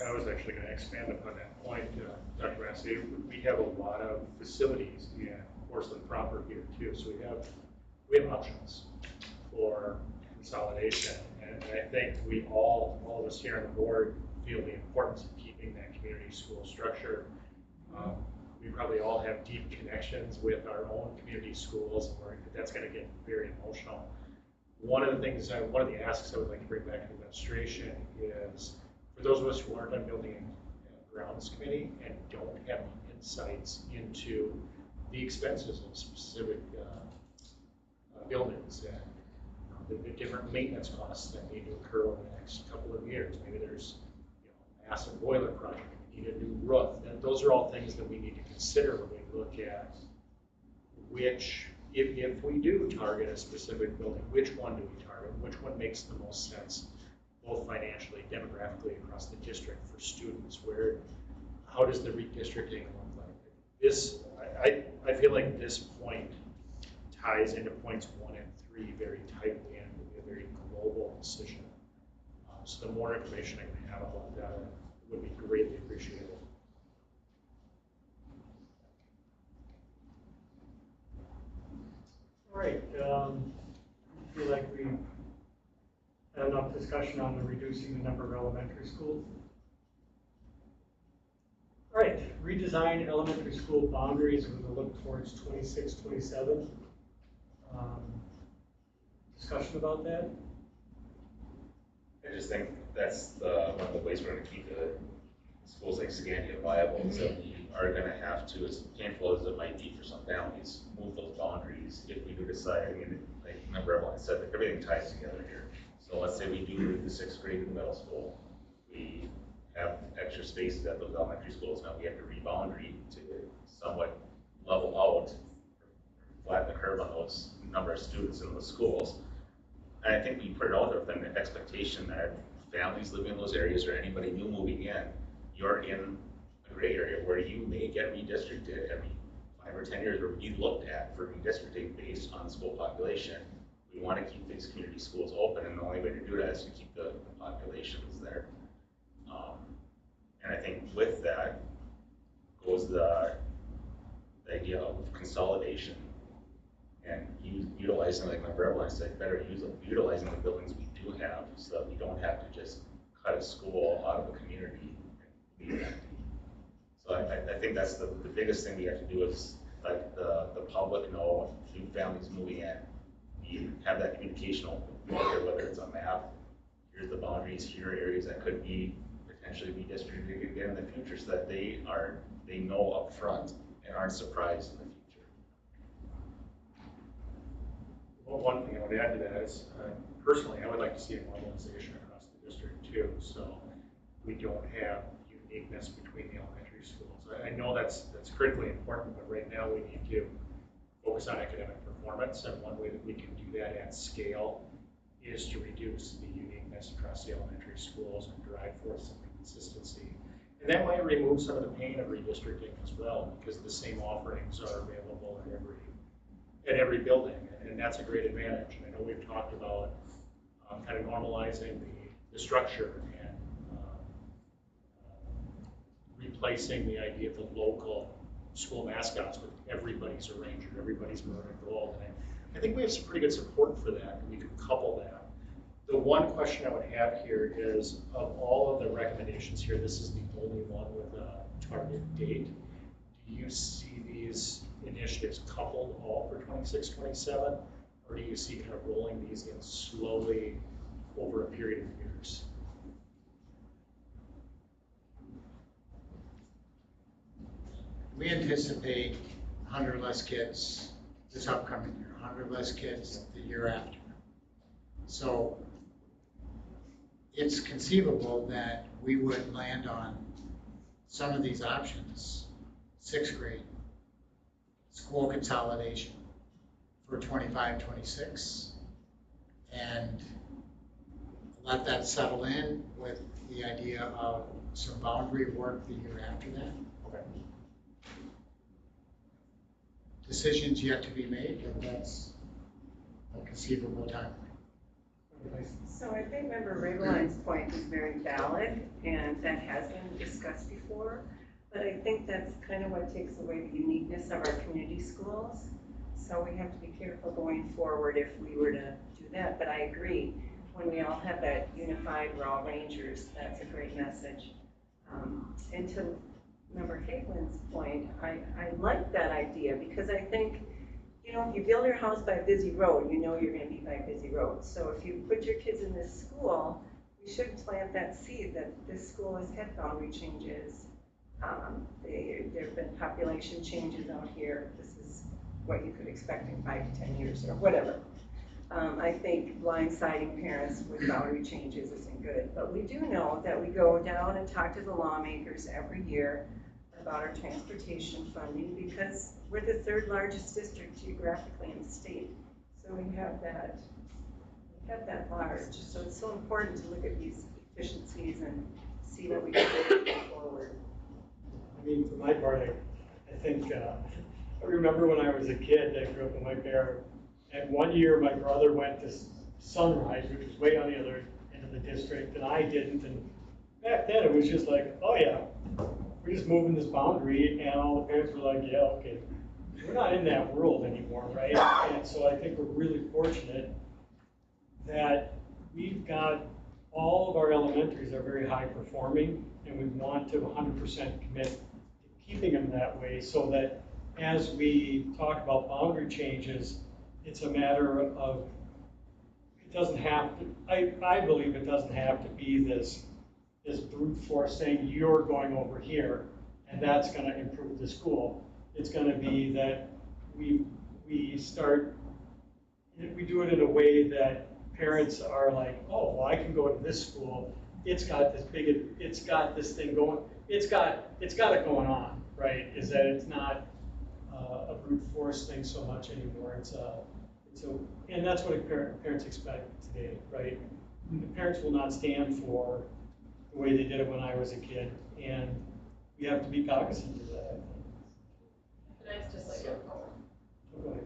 I was actually going to expand upon that point, Dr. Massey. We have a lot of facilities in Porcelain proper here too, so we have options for consolidation, and I think all of us here on the board feel the importance of keeping that community school structure. we probably all have deep connections with our own community schools, and that's gonna get very emotional. One of the things, one of the asks I would like to bring back to the administration is, for those of us who aren't on building and grounds committee and don't have the insights into the expenses of specific buildings and the different maintenance costs that need to occur over the next couple of years. Maybe there's, massive boiler project, we need a new roof. And those are all things that we need to consider when we look at which, if we do target a specific building, which one do we target? Which one makes the most sense, both financially, demographically across the district for students? How does the redistricting look like? This, I feel like this point ties into points 1 and 3 very tightly and will be a very global decision. So the more information I can have about that would be greatly appreciated. All right, I feel like we had enough discussion on the reducing the number of elementary schools. All right, redesign elementary school boundaries with a look towards 26, 27. Discussion about that? I just think that's one of the ways we're going to keep the schools like Scandia viable, is that we are going to have to, as painful as it might be for some families, move those boundaries if we do decide. I mean, like, remember everyone said that everything ties together here. So let's say we do move the 6th grade to the middle school. We have extra spaces at those elementary schools. Now we have to reboundary to somewhat level out, flatten the curve on those number of students in those schools. And I think we put it out there with an expectation that families living in those areas or anybody new moving in, you're in a gray area where you may get redistricted every 5 or 10 years, or be looked at for redistricting based on school population. We want to keep these community schools open, and the only way to do that is to keep the populations there. And I think with that goes the idea of consolidation and utilizing, like my brother said, better utilizing the buildings we do have, so that we don't have to just cut a school out of a community and leave it empty. So I think that's the biggest thing we have to do is let the public know, new families moving in, you have that communication open, whether it's a map, here's the boundaries, here are areas that could be potentially redistributed again in the future, so that they know up front and aren't surprised in the future. Well, one thing I would add to that is, personally, I would like to see a normalization across the district too. So we don't have uniqueness between the elementary schools. I know that's critically important, but right now we need to focus on academic performance. And one way that we can do that at scale is to reduce the uniqueness across the elementary schools and drive forth some consistency. And that might remove some of the pain of redistricting as well, because the same offerings are available at every building, and that's a great advantage. And I know we've talked about kind of normalizing the structure and replacing the idea of the local school mascots with everybody's a ranger, everybody's maroon and gold. And I think we have some pretty good support for that, and we could couple that. The one question I would have here is, of all of the recommendations here, this is the only one with a target date. Do you see these initiatives coupled all for 26, 27, or do you see kind of rolling these in slowly over a period of years? We anticipate 100 less kids this upcoming year, 100 less kids the year after. So it's conceivable that we would land on some of these options, 6th grade, school consolidation for 25, 26, and let that settle in with the idea of some boundary work the year after that. Okay. Decisions yet to be made, but that's a conceivable timeline. So I think Member Rabeline's point is very valid, and that has been discussed before. But I think that's kind of what takes away the uniqueness of our community schools. So we have to be careful going forward if we were to do that. But I agree, when we all have that unified, we're all rangers, that's a great message. And to Member Hagelin's point, I like that idea because I think, you know, if you build your house by a busy road, you know you're gonna be by a busy road. So if you put your kids in this school, we should plant that seed that this school has had boundary changes. There have been population changes out here. This is what you could expect in 5 to 10 years or whatever. I think blindsiding parents with boundary changes isn't good, but we do know that we go down and talk to the lawmakers every year about our transportation funding because we're the 3rd largest district geographically in the state. So we have that large. So it's so important to look at these efficiencies and see what we can do going forward. I mean, for my part, I think, I remember when I was a kid, I grew up with my parents, and one year my brother went to Sunrise, which was way on the other end of the district, and I didn't, and back then it was just like, oh yeah, we're just moving this boundary, and all the parents were like, yeah, okay. We're not in that world anymore, right? And so I think we're really fortunate that we've got, all of our elementaries are very high performing, and we want to 100% commit to keeping them that way so that as we talk about boundary changes, it's a matter of, it doesn't have to, I believe it doesn't have to be this brute force saying you're going over here and that's going to improve the school. It's going to be that we do it in a way that parents are like, oh, well, I can go to this school. It's got this thing going. It's got it going on, right? Is that it's not a brute force thing so much anymore. And that's what parents expect today, right? The parents will not stand for the way they did it when I was a kid, and we have to be cognizant of that. Can I just Go ahead.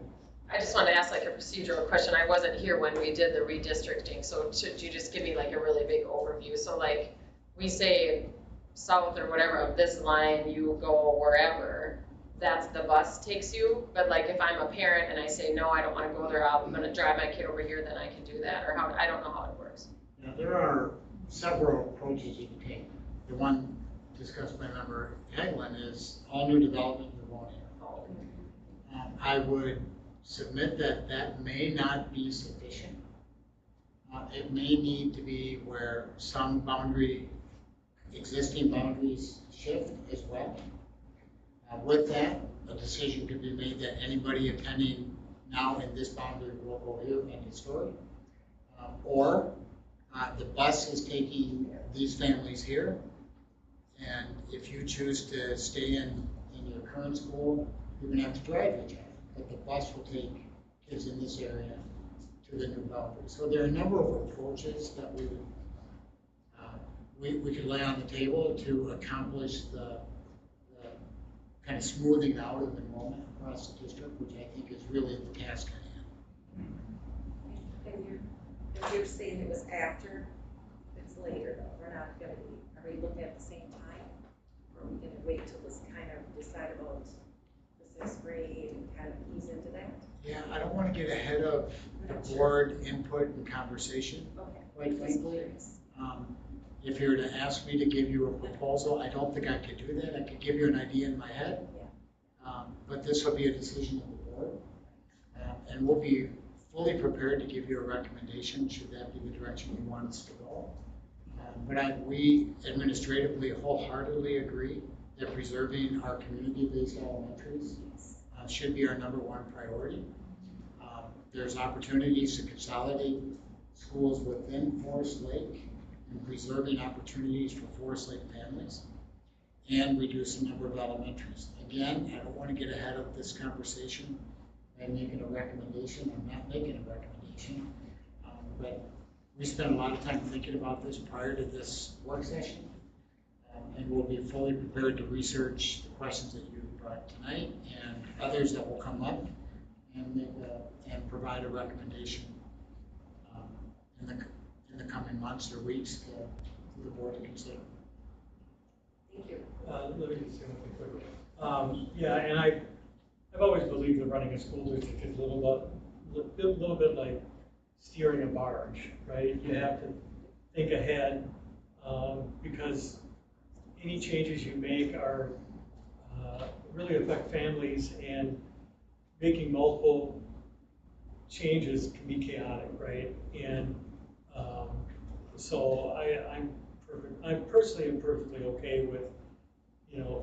I just wanted to ask like a procedural question. I wasn't here when we did the redistricting, so should you just give me like a really big overview? So like we say south or whatever of this line, you go wherever, that's the bus takes you. But like if I'm a parent and I say, no, I don't want to go there, I'm going to drive my kid over here, then I can do that. Or how, I don't know how it works. Now, there are several approaches you can take. The one discussed by Member Hagelin is all new development in Livonia. I would submit that that may not be sufficient. It may need to be where some existing boundaries shift as well. With that, a decision could be made that anybody attending now in this boundary will go here and historic. Or the bus is taking these families here, and if you choose to stay in your current school, you're going to have to drive your child. But the bus will take kids in this area to the new boundary. So there are a number of approaches that we could lay on the table to accomplish the kind of smoothing out of enrollment across the district, which I think is really the task at hand. And you're saying it was after, it's later though, we're not gonna be, are we looking at the same time? Or are we gonna wait till this kind of decide about the 6th grade and kind of ease into that? Yeah, I don't want to get ahead of the board input and conversation, Okay. quite Just frankly. curious. If you were to ask me to give you a proposal, I don't think I could do that. I could give you an idea in my head. But this will be a decision of the board. And we'll be fully prepared to give you a recommendation should that be the direction you want us to go. But we administratively wholeheartedly agree that preserving our community-based elementaries should be our #1 priority. There's opportunities to consolidate schools within Forest Lake and preserving opportunities for Forest Lake families and reduce the number of elementaries. Again, I don't want to get ahead of this conversation by making a recommendation. I'm not making a recommendation, but we spent a lot of time thinking about this prior to this work session, and we'll be fully prepared to research the questions that you brought tonight and others that will come up and provide a recommendation in the coming months or weeks to the board to consider. Thank you. Let me just say one thing quickly. Yeah, and I've always believed that running a school district is a little bit like steering a barge, right? You have to think ahead because any changes you make are really affect families, and making multiple changes can be chaotic, right? And so I'm personally am perfectly okay with,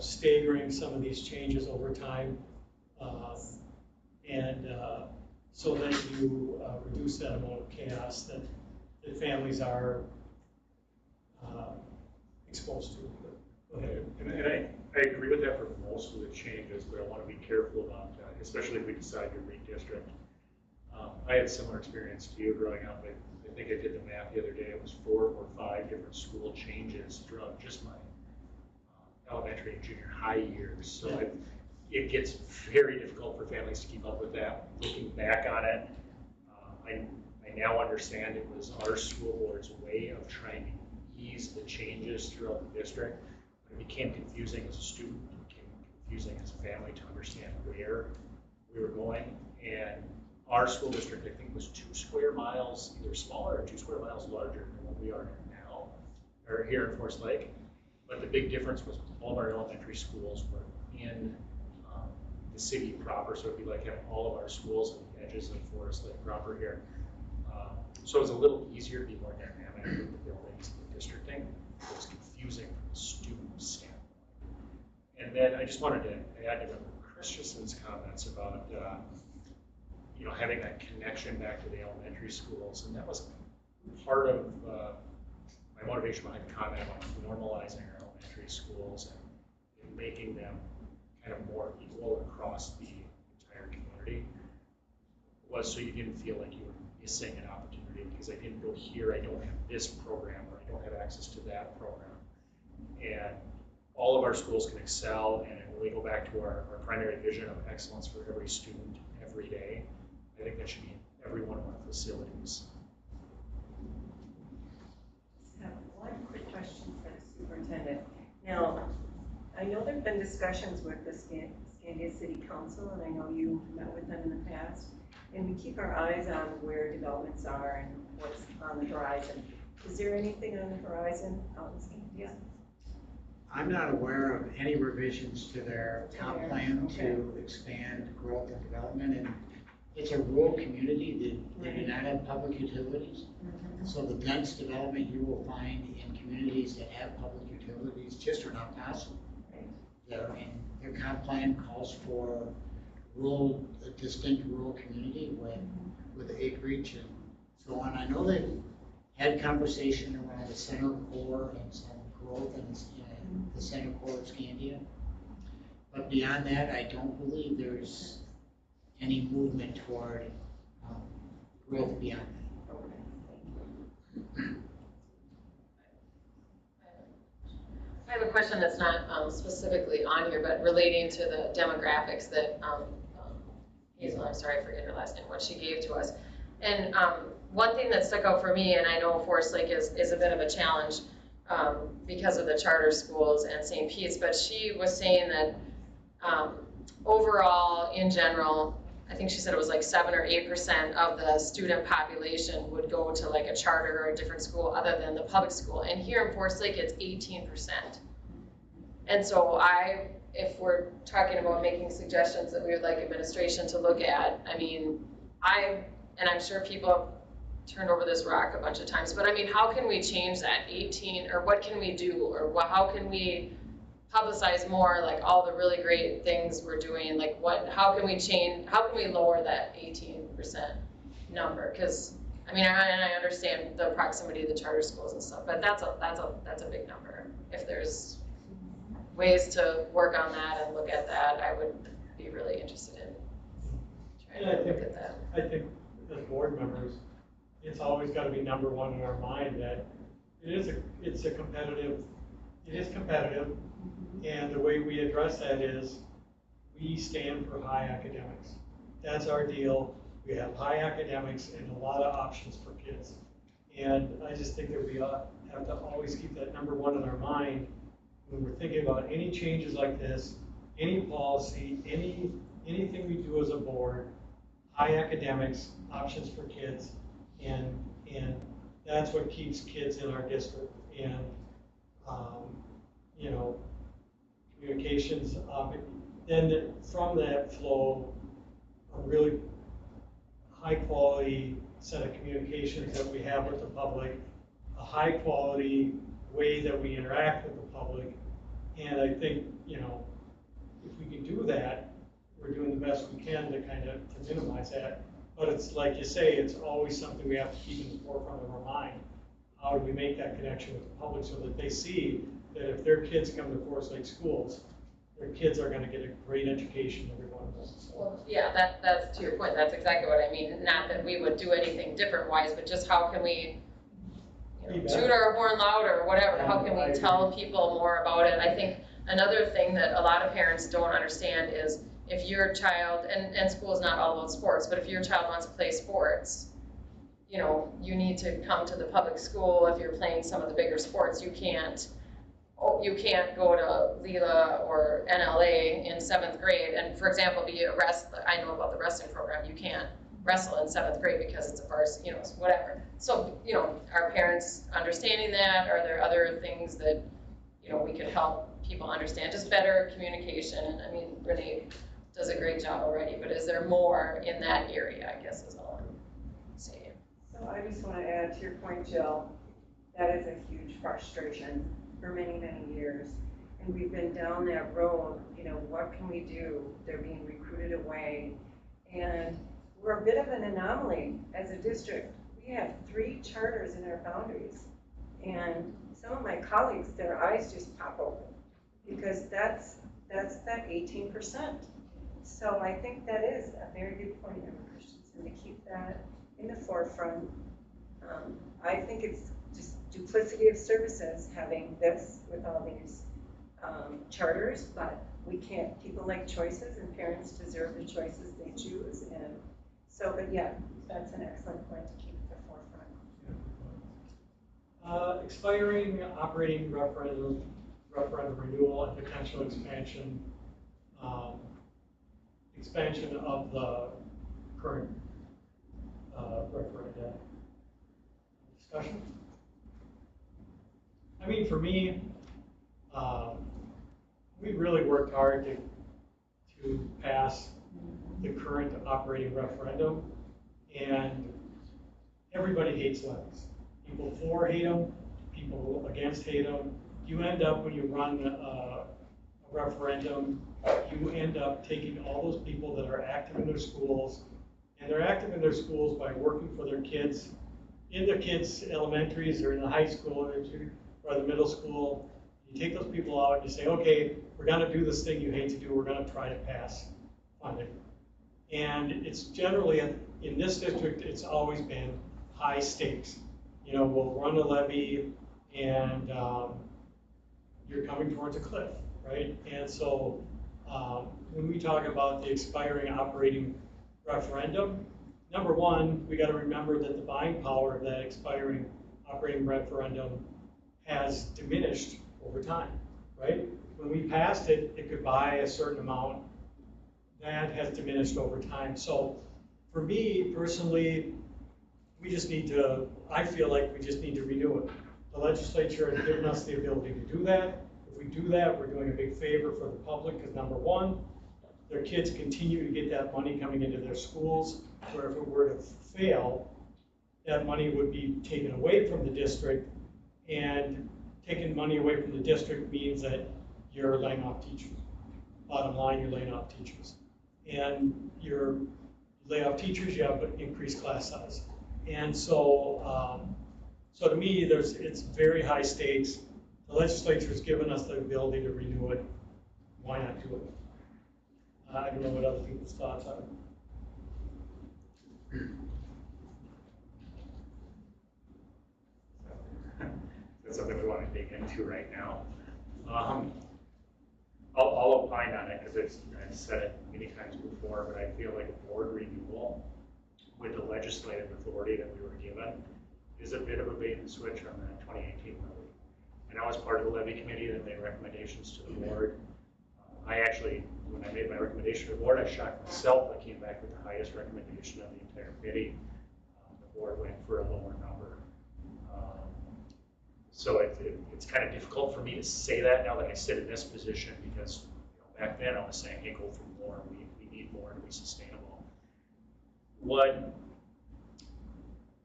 staggering some of these changes over time. And so that you reduce that amount of chaos that families are exposed to. Go ahead. And I agree with that for most of the changes, but I want to be careful about that, especially if we decide to redistrict. I had a similar experience to you growing up. I think I did the math the other day. It was 4 or 5 different school changes throughout just my elementary and junior high years. So it gets very difficult for families to keep up with that. Looking back on it, I now understand it was our school board's way of trying to ease the changes throughout the district. But it became confusing as a student, it became confusing as a family to understand where we were going. And our school district, I think, was 2 square miles, either smaller or 2 square miles larger than what we are in now, or here in Forest Lake. But the big difference was all of our elementary schools were in the city proper, so it'd be like having all of our schools on the edges of Forest Lake proper here. So it was a little easier to be more dynamic with the buildings and the districting. It was confusing from the student standpoint. And then I just wanted to add to Christensen's comments about having that connection back to the elementary schools, and that was part of my motivation behind the comment about normalizing our elementary schools and making them kind of more equal across the entire community, was so you didn't feel like you were missing an opportunity because I didn't go here, I don't have this program, or I don't have access to that program. And all of our schools can excel, and when we go back to our primary vision of excellence for every student every day, I think that should be in every one of our facilities. I have one quick question for the superintendent. Now, I know there have been discussions with the Scandia City Council, and I know you met with them in the past, and we keep our eyes on where developments are and what's on the horizon. Is there anything on the horizon out in Scandia? I'm not aware of any revisions to their comp plan to expand growth and development, and it's a rural community. They do not have public utilities. So the dense development you will find in communities that have public utilities just are not possible. Their comp plan calls for a distinct rural community with acreage and so on. I know they've had conversation around the center core and some growth in the center core of Scandia. But beyond that, I don't believe there's any movement toward growth beyond that. I have a question that's not specifically on here, but relating to the demographics that Hazel, I'm sorry, I forget her last name, what she gave to us. And one thing that stuck out for me, and I know Forest Lake is a bit of a challenge because of the charter schools and St. Pete's, but she was saying that overall, in general, I think she said it was like 7 or 8% of the student population would go to like a charter or a different school other than the public school. And here in Forest Lake, it's 18%. And so if we're talking about making suggestions that we would like administration to look at, I mean, and I'm sure people have turned over this rock a bunch of times, but I mean, how can we change that 18, or what can we do, or how can we publicize more, like all the really great things we're doing, like how can we lower that 18% number? Because I mean, I understand the proximity of the charter schools and stuff, but that's a big number. If there's ways to work on that and look at that, I would be really interested in trying to look at that. I think as board members, it's always got to be number one in our mind that it is competitive, and the way we address that is we stand for high academics. That's our deal. We have high academics and a lot of options for kids. And I just think that we have to always keep that number one in our mind when we're thinking about any changes like this, any policy, anything we do as a board. High academics, options for kids, and that's what keeps kids in our district. And communications. Then from that flow, a really high-quality set of communications that we have with the public, a high-quality way that we interact with the public. And I think, you know, if we can do that, we're doing the best we can to kind of to minimize that. But it's like you say, it's always something we have to keep in the forefront of our mind. How do we make that connection with the public so that they see that if their kids come to Forest Lake schools, their kids are going to get a great education, every one of them. So, Well, yeah, that's to your point, that's exactly what I mean. Not that we would do anything different wise, but just how can we, you know, toot our horn louder or whatever, how can we tell people more about it? I think another thing that a lot of parents don't understand is if your child, and school is not all about sports, but if your child wants to play sports, you know, you need to come to the public school. If you're playing some of the bigger sports, you can't go to Leela or NLA in 7th grade and, for example, be a wrestler. I know about the wrestling program. You can't wrestle in 7th grade because it's a varsity, you know, whatever. So, you know, are parents understanding that? Are there other things that, you know, we could help people understand? Just better communication. And I mean, Renee does a great job already, but is there more in that area, I guess is all I'm saying. So I just want to add to your point, Jill, that is a huge frustration for many, many years. And we've been down that road, you know, what can we do? They're being recruited away. And we're a bit of an anomaly as a district. We have 3 charters in our boundaries. And some of my colleagues, their eyes just pop open because that's that 18%. So I think that is a very good point, Emma Christensen, to keep that in the forefront. I think it's just duplicity of services having this with all these charters, but we can't, people like choices and parents deserve the choices they choose. And so, but yeah, that's an excellent point to keep at the forefront. expiring operating referendum renewal and potential expansion of the current referendum. Discussion? I mean, for me, we really worked hard to pass the current operating referendum, and everybody hates levies. People for hate them, people against hate them. You end up, when you run a referendum, you end up taking all those people that are active in their schools, and they're active in their schools by working for their kids, in their kids' elementaries or in the high school or the middle school. You take those people out and you say, okay, we're gonna do this thing you hate to do, we're gonna try to pass funding. And it's generally, in this district, it's always been high stakes. You know, we'll run a levy and you're coming towards a cliff, right? And so when we talk about the expiring operating referendum, number one, we got to remember that the buying power of that expiring operating referendum has diminished over time, right? When we passed it, it could buy a certain amount. That has diminished over time. So for me personally, we just need to, I feel like we just need to renew it. The legislature has given us the ability to do that. If we do that, we're doing a big favor for the public because number one, their kids continue to get that money coming into their schools, where if it were to fail, that money would be taken away from the district, and taking money away from the district means that you're laying off teachers. Bottom line, you're laying off teachers. And you lay off teachers, you have an increased class size. And so, so to me, it's very high stakes. The legislature has given us the ability to renew it. Why not do it? I don't know what other people's thoughts are. That's something we want to dig into right now. I'll opine on it because I've said it many times before, but I feel like a board renewal with the legislative authority that we were given is a bit of a bait and switch on that 2018 levy. And I was part of the levy committee that made recommendations to the board. I actually, when I made my recommendation to the board, I shocked myself. I came back with the highest recommendation of the entire committee. The board went for a lower number. So it's kind of difficult for me to say that now that I sit in this position, because back then I was saying, hey, go for more, we need more to be sustainable. What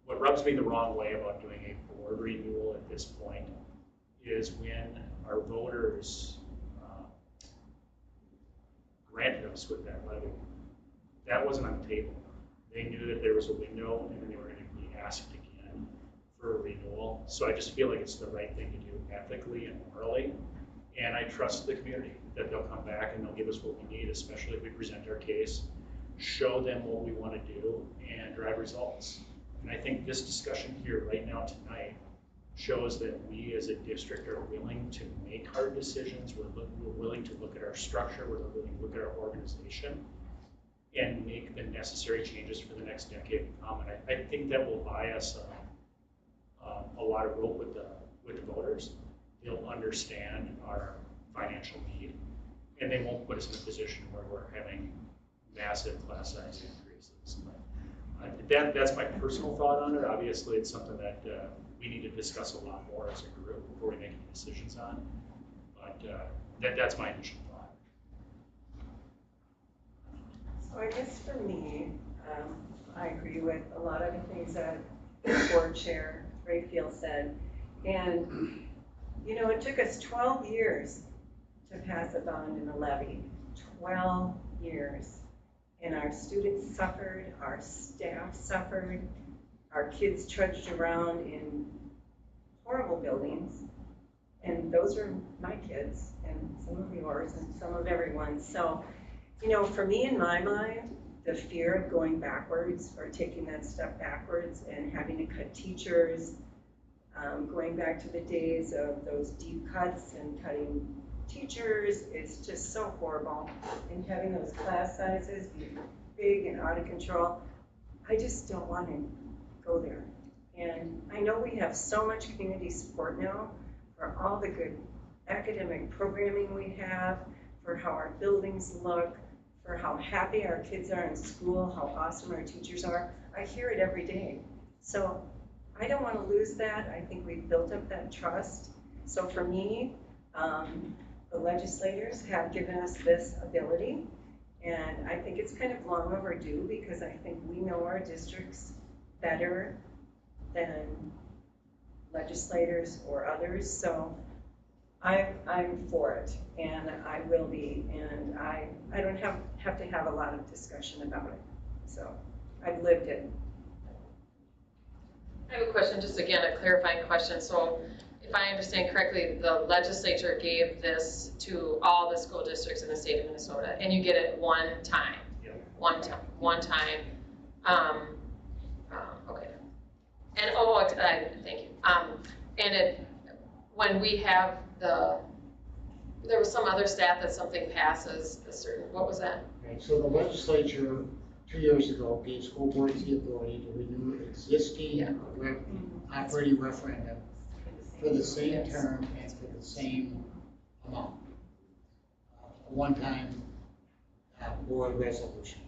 rubs me the wrong way about doing a board renewal at this point is when our voters granted us with that levy. That wasn't on the table. They knew that there was a window and then they were going to be asked again for a renewal. So I just feel like it's the right thing to do ethically and morally. And I trust the community that they'll come back and they'll give us what we need, especially if we present our case, show them what we want to do, and drive results. And I think this discussion here right now tonight shows that we as a district are willing to make hard decisions. We're willing to look at our structure. We're willing to look at our organization and make the necessary changes for the next decade to come. And I think that will buy us a lot of rope with the voters. They'll understand our financial need, and they won't put us in a position where we're having massive class size increases. But that's my personal thought on it. Obviously, it's something that we need to discuss a lot more as a group before we make any decisions on. But that's my initial thought. So I guess for me, I agree with a lot of the things that the board chair, Rayfield, said. And, you know, it took us 12 years to pass a bond and a levy. 12 years. And our students suffered, our staff suffered, our kids trudged around in horrible buildings. And those are my kids, and some of yours, and some of everyone's. So, you know, for me, in my mind, the fear of going backwards or taking that step backwards and having to cut teachers, going back to the days of those deep cuts and cutting teachers is just so horrible. And having those class sizes be big and out of control, I just don't want to go there. And I know we have so much community support now for all the good academic programming we have, for how our buildings look, for how happy our kids are in school, how awesome our teachers are. I hear it every day. So I don't want to lose that. I think we've built up that trust. So for me, the legislators have given us this ability, and I think it's kind of long overdue, because I think we know our districts better than legislators or others. So I'm for it, and I will be, and I don't have to have a lot of discussion about it. So I've lived it. I have a question, just again, a clarifying question. So if I understand correctly, the legislature gave this to all the school districts in the state of Minnesota, and you get it one time. Yep. One time. Okay. And thank you. And when we have there was some other stat that something passes a certain, what was that? Right, so the legislature 2 years ago gave school boards the authority to renew existing operating referendum for the same term and for the same amount. A one-time board resolution.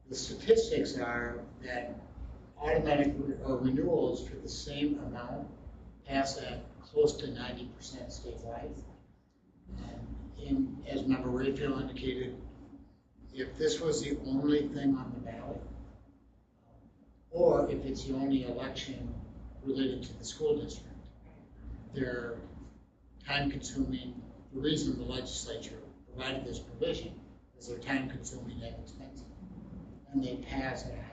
The statistics are that automatic renewals for the same amount pass at close to 90% statewide. And as Member Rayfield indicated, if this was the only thing on the ballot, or if it's the only election related to the school district, they're time-consuming. The reason the legislature provided this provision is they're time-consuming and expensive, and they pass at a high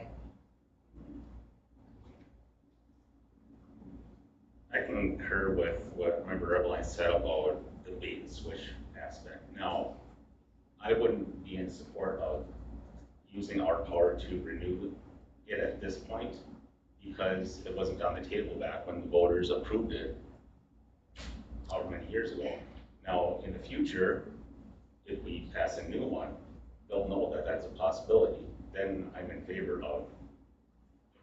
I concur with what Member Ebeline said about the bait and switch aspect. Now, I wouldn't be in support of using our power to renew it at this point, because it wasn't on the table back when the voters approved it however many years ago. Now, in the future, if we pass a new one, they'll know that that's a possibility. Then I'm in favor of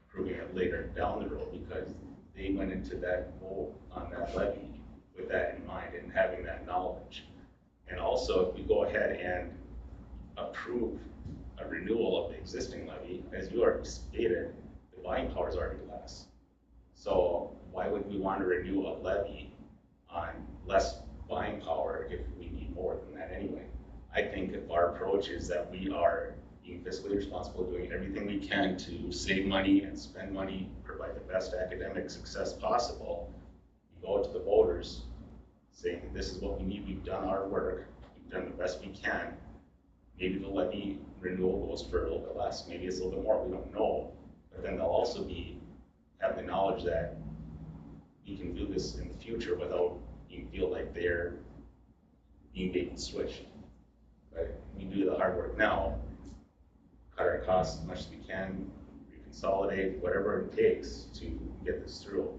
approving it later down the road, because they went into that vote on that levy with that in mind and having that knowledge. And also, if we go ahead and approve a renewal of the existing levy, as you already stated, the buying power is already less. So why why would we want to renew a levy on less buying power if we need more than that anyway? I think if our approach is that we are being fiscally responsible, doing everything we can to save money and spend money, provide the best academic success possible, we go to the voters saying, this is what we need, we've done our work, we've done the best we can. Maybe the levy renewal goes for a little bit less, maybe it's a little bit more, we don't know. But then they'll also have the knowledge that we can do this in the future without you feel like they're being bait and switched. Right? We do the hard work now, cut our costs as much as we can, reconsolidate, whatever it takes to get this through.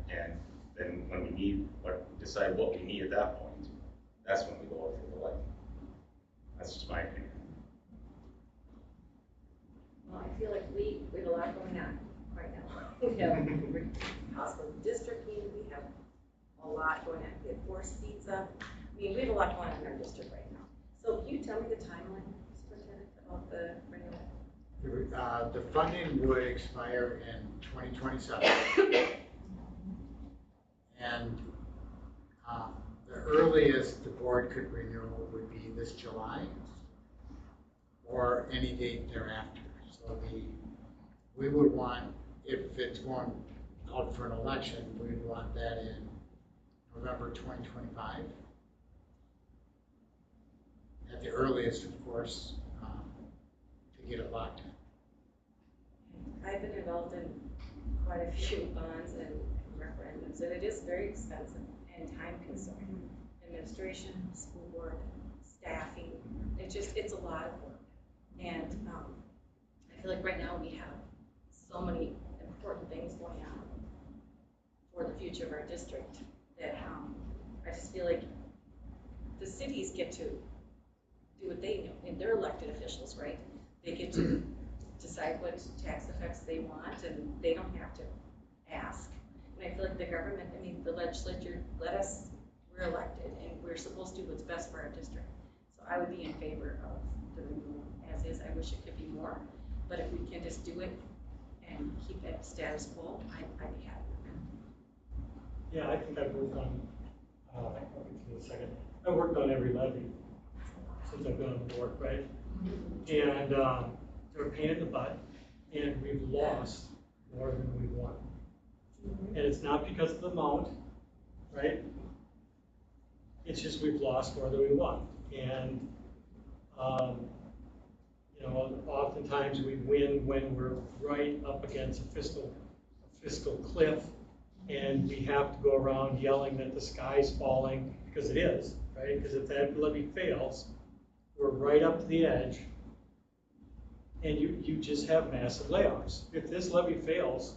And then when we need, or decide what we need at that point, that's when we go for the levy. That's just my opinion. Well, I feel like we have a lot going on right now. We have hospital district meeting, we have a lot going on. We have forced pizza. I mean, we have a lot going on in our district right now. So can you tell me the timeline, Superintendent, about the renewal? The funding would expire in 2027. And the earliest the board could renew would be this July or any date thereafter. So we would want, if it's going out for an election, we would want that in November 2025. At the earliest, of course, to get it locked in. I've been involved in quite a few bonds and referendums, and it is very expensive and time consuming. Administration, school board, staffing, it's a lot of work. And I feel like right now we have so many important things going on for the future of our district that I just feel like the cities get to do what they know, and they're elected officials, right? They get to decide what tax effects they want, and they don't have to ask. And I feel like the government, I mean, the legislature, we're elected, and we're supposed to do what's best for our district. So I would be in favor of the renewal as is. I wish it could be more, but if we can just do it and keep it status quo, I'd be happy. Yeah, I think I've worked on, I'll get to the second, I've worked on every levy since I've been on the board, right? And they're a pain in the butt, and we've lost more than we've won. And it's not because of the amount, right? It's just we've lost more than we won. And, you know, oftentimes we win when we're right up against a fiscal cliff, and we have to go around yelling that the sky's falling, because it is, right? Because if that levy fails, we're right up to the edge, and you just have massive layoffs. If this levy fails,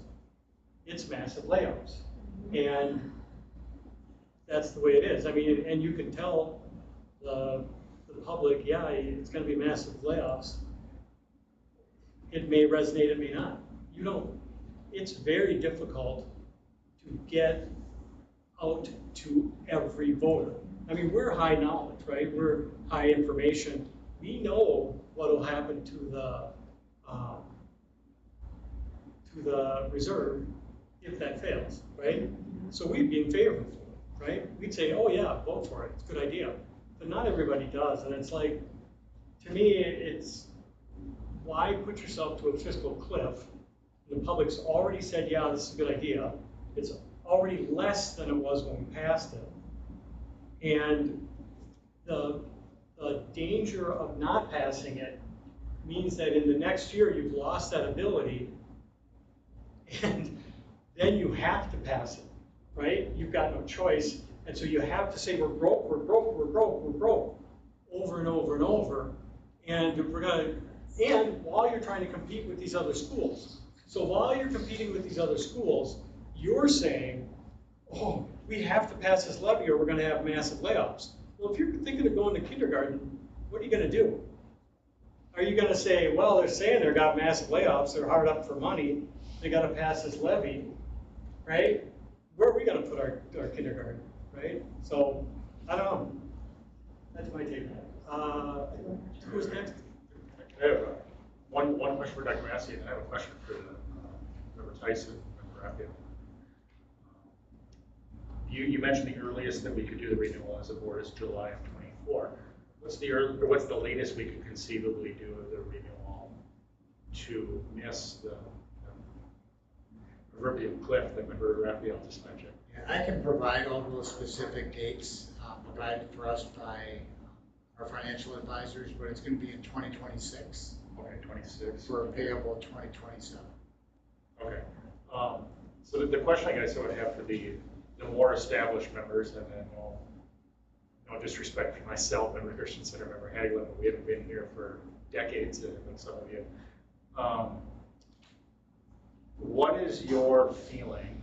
it's massive layoffs. And that's the way it is. I mean, and you can tell the public, yeah, it's going to be massive layoffs. It may resonate, it may not. You don't, it's very difficult to get out to every voter. I mean, we're high knowledge, right? We're high information. We know what will happen to the reserve if that fails, right? So we'd be in favor of it, right? We'd say, oh yeah, vote for it, it's a good idea. But not everybody does, and it's like, to me, it's, why put yourself to a fiscal cliff? The public's already said, yeah, this is a good idea. It's already less than it was when we passed it. And the danger of not passing it means that in the next year, you've lost that ability, and then you have to pass it, right? You've got no choice, and so you have to say, we're broke, we're broke, we're broke, we're broke, over and over and over, and and while you're trying to compete with these other schools. So while you're competing with these other schools, you're saying, oh, we have to pass this levy or we're gonna have massive layoffs. Well, if you're thinking of going to kindergarten, what are you gonna do? Are you gonna say, well, they're saying they've got massive layoffs, they're hard up for money, they gotta pass this levy, right? Where are we gonna put our kindergarten, right? So, I don't know. That's my take on it. Who's next? I have one question for Dr. Massey, and I have a question for Member Tyson, Member Raphael. You mentioned the earliest that we could do the renewal as a board is July of '24. What's the latest we could conceivably do the renewal to miss the proverbial cliff that member Raphael just mentioned? Yeah, I can provide all those specific dates provided for us by our financial advisors, but it's going to be in 2026 Okay, 26. for a payable 2027. Okay. So the question I guess I would have for the more established members, and then no disrespect for myself, Member Christensen or Member Hagelin, but we haven't been here for decades, like some of you. What is your feeling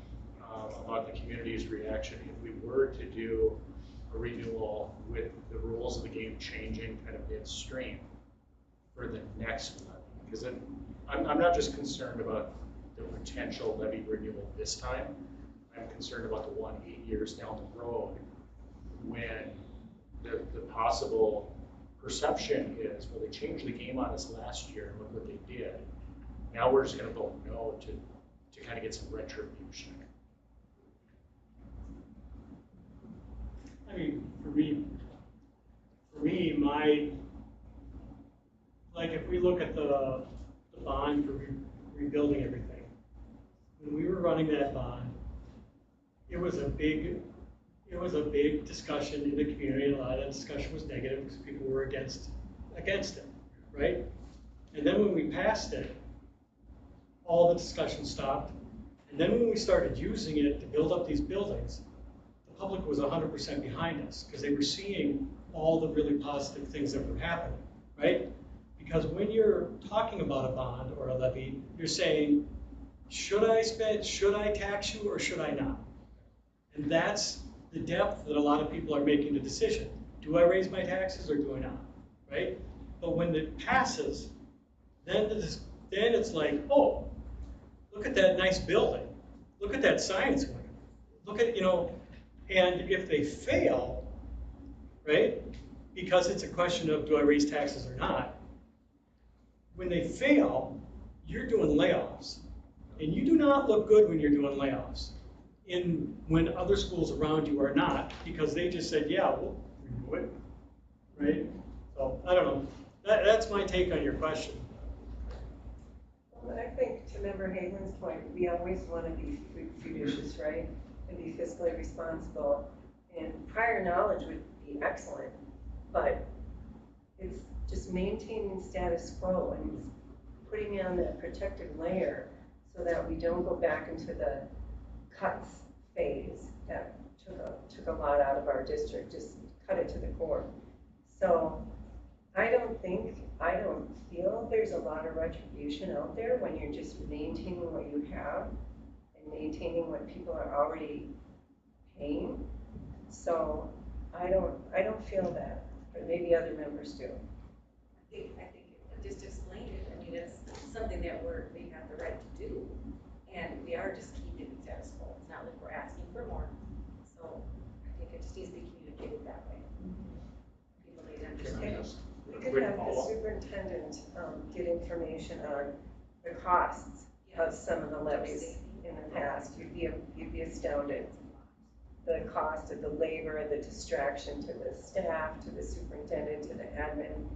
about the community's reaction if we were to do a renewal with the rules of the game changing kind of midstream for the next levy? Because I'm not just concerned about the potential levy renewal this time. I'm concerned about the one 8 years down the road when the possible perception is, well, they changed the game on us last year, and look what they did. Now we're just going to vote no to kind of get some retribution. I mean, for me, like if we look at the bond for rebuilding everything, when we were running that bond, it was a big discussion in the community, and a lot of that discussion was negative because people were against it, right? And then when we passed it, all the discussion stopped. And then when we started using it to build up these buildings, the public was 100% behind us because they were seeing all the really positive things that were happening, right? Because when you're talking about a bond or a levy, you're saying, should I tax you or should I not? And that's the depth that a lot of people are making the decision. Do I raise my taxes or do I not, right? But when it passes, then it's like, oh, look at that nice building. Look at that science wing. Look at, and if they fail, right, because it's a question of do I raise taxes or not, when they fail, you're doing layoffs. And you do not look good when you're doing layoffs. When other schools around you are not, because they just said, yeah, we'll renew it, right? So, I don't know. That's my take on your question. Well, I think to Member Hagelin's point, we always want to be judicious, right? And be fiscally responsible. And prior knowledge would be excellent, but it's just maintaining status quo and it's putting on that protective layer so that we don't go back into the cuts phase that took a lot out of our district, just cut it to the core. So I don't feel there's a lot of retribution out there when you're just maintaining what you have and maintaining what people are already paying. So I don't feel that, but maybe other members do. I think I just explained it. I mean, it's something that we have the right to do, and we are just keeping the status quo. It's not like we're asking for more. So I think it just needs to be communicated that way. People need to understand. We could have the superintendent get information on the costs of some of the levies in the past. You'd be astounded. The cost of the labor, the distraction to the staff, to the superintendent, to the admin,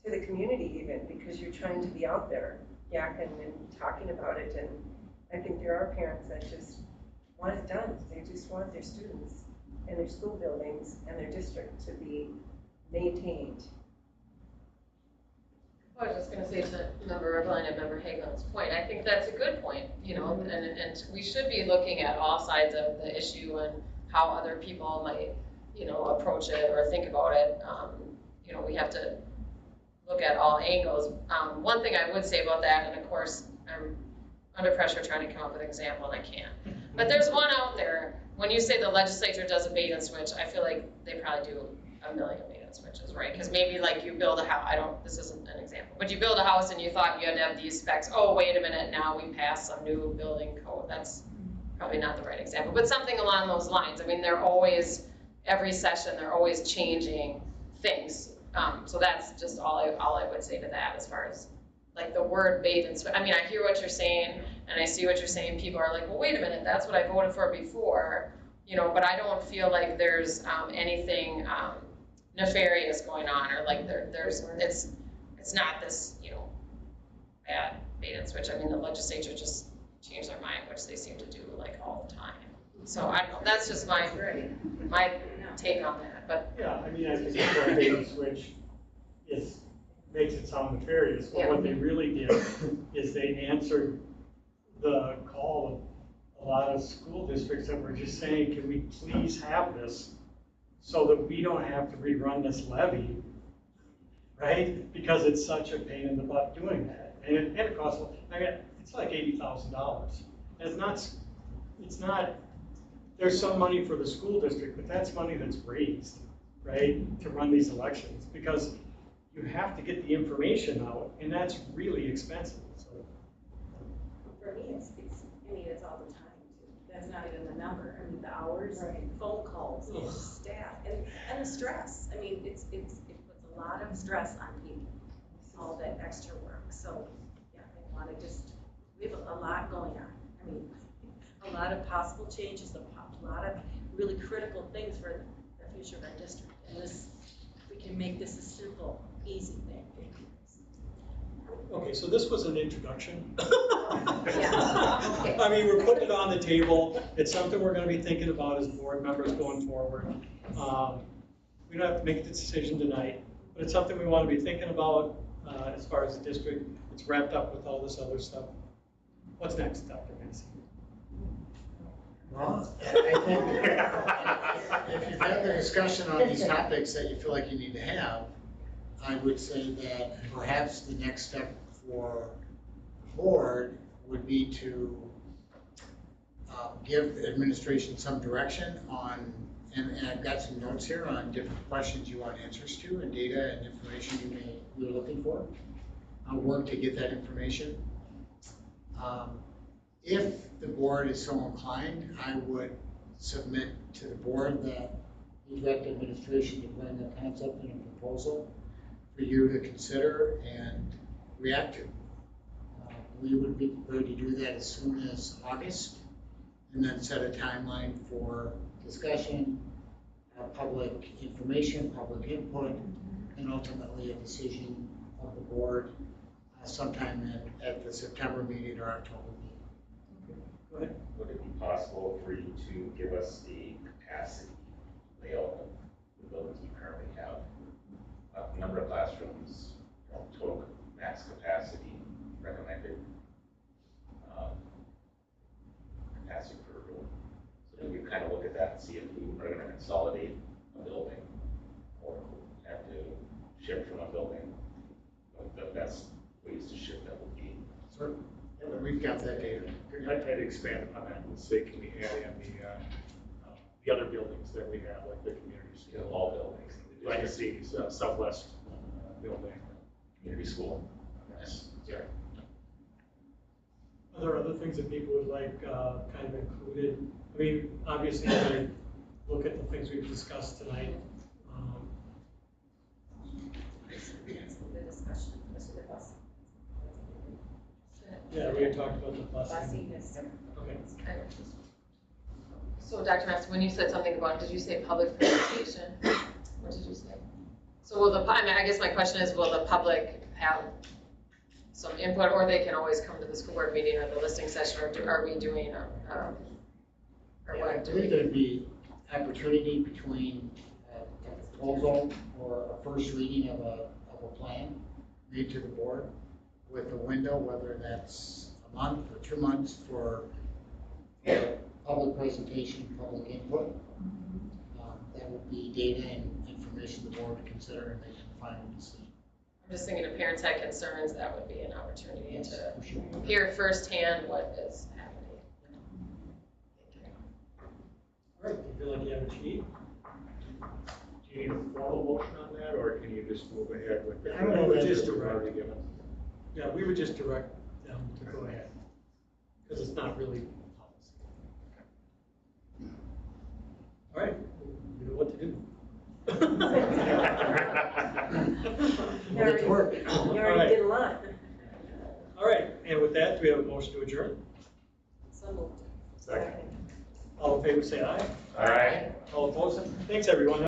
to the community even, because you're trying to be out there yakking and talking about it. And I think there are parents that just want it done. They just want their students and their school buildings and their district to be maintained. I was just going to say to Member Irvine and Member Hagelin's point, I think that's a good point, and we should be looking at all sides of the issue and how other people might, approach it or think about it. We have to look at all angles. One thing I would say about that, and of course, I'm under pressure trying to come up with an example and I can't. But there's one out there. When you say the legislature does a bait and switch, I feel like they probably do a million bait and switches, right? Because maybe like you build a house, this isn't an example, but you build a house and you thought you had to have these specs. Oh, wait a minute, now we passed some new building code. That's probably not the right example, but something along those lines. I mean, they're always, every session, they're always changing things. So that's just all I would say to that as far as like the word bait and switch. I mean, I hear what you're saying and I see what you're saying. People are like, well, wait a minute, that's what I voted for before. you know, but I don't feel like there's anything nefarious going on, or like it's not this, you know, bad bait and switch. I mean, the legislature just changed their mind, which they seem to do like all the time. So I don't know, that's just my take on that, but. Yeah, I mean, I think the bait and switch makes it sound nefarious, but what they really did is they answered the call of a lot of school districts that were just saying, can we please have this so that we don't have to rerun this levy, right? Because it's such a pain in the butt doing that. And it costs, I mean, it's like $80,000. And it's not, there's some money for the school district, but that's money that's raised, right, to run these elections, because you have to get the information out, and that's really expensive, so. For me, it's all the time too. That's not even the number. I mean, the hours, phone calls, and staff, and the stress. I mean, it puts a lot of stress on people, all that extra work. So, yeah, I want to we have a lot going on. I mean, a lot of possible changes, a lot of really critical things for the future of our district. And we can make this a simple, easy thing. Okay, so this was an introduction. Yeah, okay. I mean, we're putting it on the table. It's something we're gonna be thinking about as board members going forward. We don't have to make the decision tonight, but it's something we wanna be thinking about as far as the district. It's wrapped up with all this other stuff. What's next, Dr. Massey? Well, I think if you've had the discussion on these topics that you feel like you need to have, I would say that perhaps the next step for the board would be to give the administration some direction on, and I've got some notes here on different questions you want answers to, and data and information you're looking for. I'll work to get that information. If the board is so inclined, I would submit to the board that you direct administration to bring a concept and a proposal for you to consider and react to. We would be prepared to do that as soon as August, and then set a timeline for discussion, public information, public input, and ultimately a decision of the board sometime at the September meeting or October meeting. Go ahead. Would it be possible for you to give us the capacity layout of the buildings we currently have? Number of classrooms, total max capacity recommended, capacity per room. So we kind of look at that and see if we are going to consolidate a building or have to shift from a building. The best ways to shift that would be. So we've got that data. I'd expand upon that and say, can we add in the other buildings that we have, like the community school? All buildings. Legacy's Southwest building. Community school. Yes. Yeah. Are there other things that people would like kind of included? I mean, obviously, we're going to look at the things we've discussed tonight. The discussion, especially the bus. Yeah, we had talked about the Busing busing. is. Okay. So Dr. Master, when you said something about, did you say public presentation? What did you say? So will I guess my question is, will the public have some input, or they can always come to the school board meeting or the listening session, or are we doing, or I what? believe there'd be opportunity between a proposal or a first reading of a plan made to the board with a window, whether that's a month or 2 months for public presentation, public input. That would be data and information the board would consider and make a final decision. I'm just thinking if parents had concerns, that would be an opportunity Yes, to for sure. hear firsthand what is happening. All right, you feel like you have what you need? Do you need a formal motion on that, or can you just move ahead with it? I don't know We that just it's direct. already given. Yeah, we would just direct them to go ahead, because it's not really policy. All right, you know what to do. We'll get to work. You All right. already did a lot. All right, and with that, do we have a motion to adjourn? So moved. Second. All in favor, say aye. All right. All opposed? Thanks, everyone.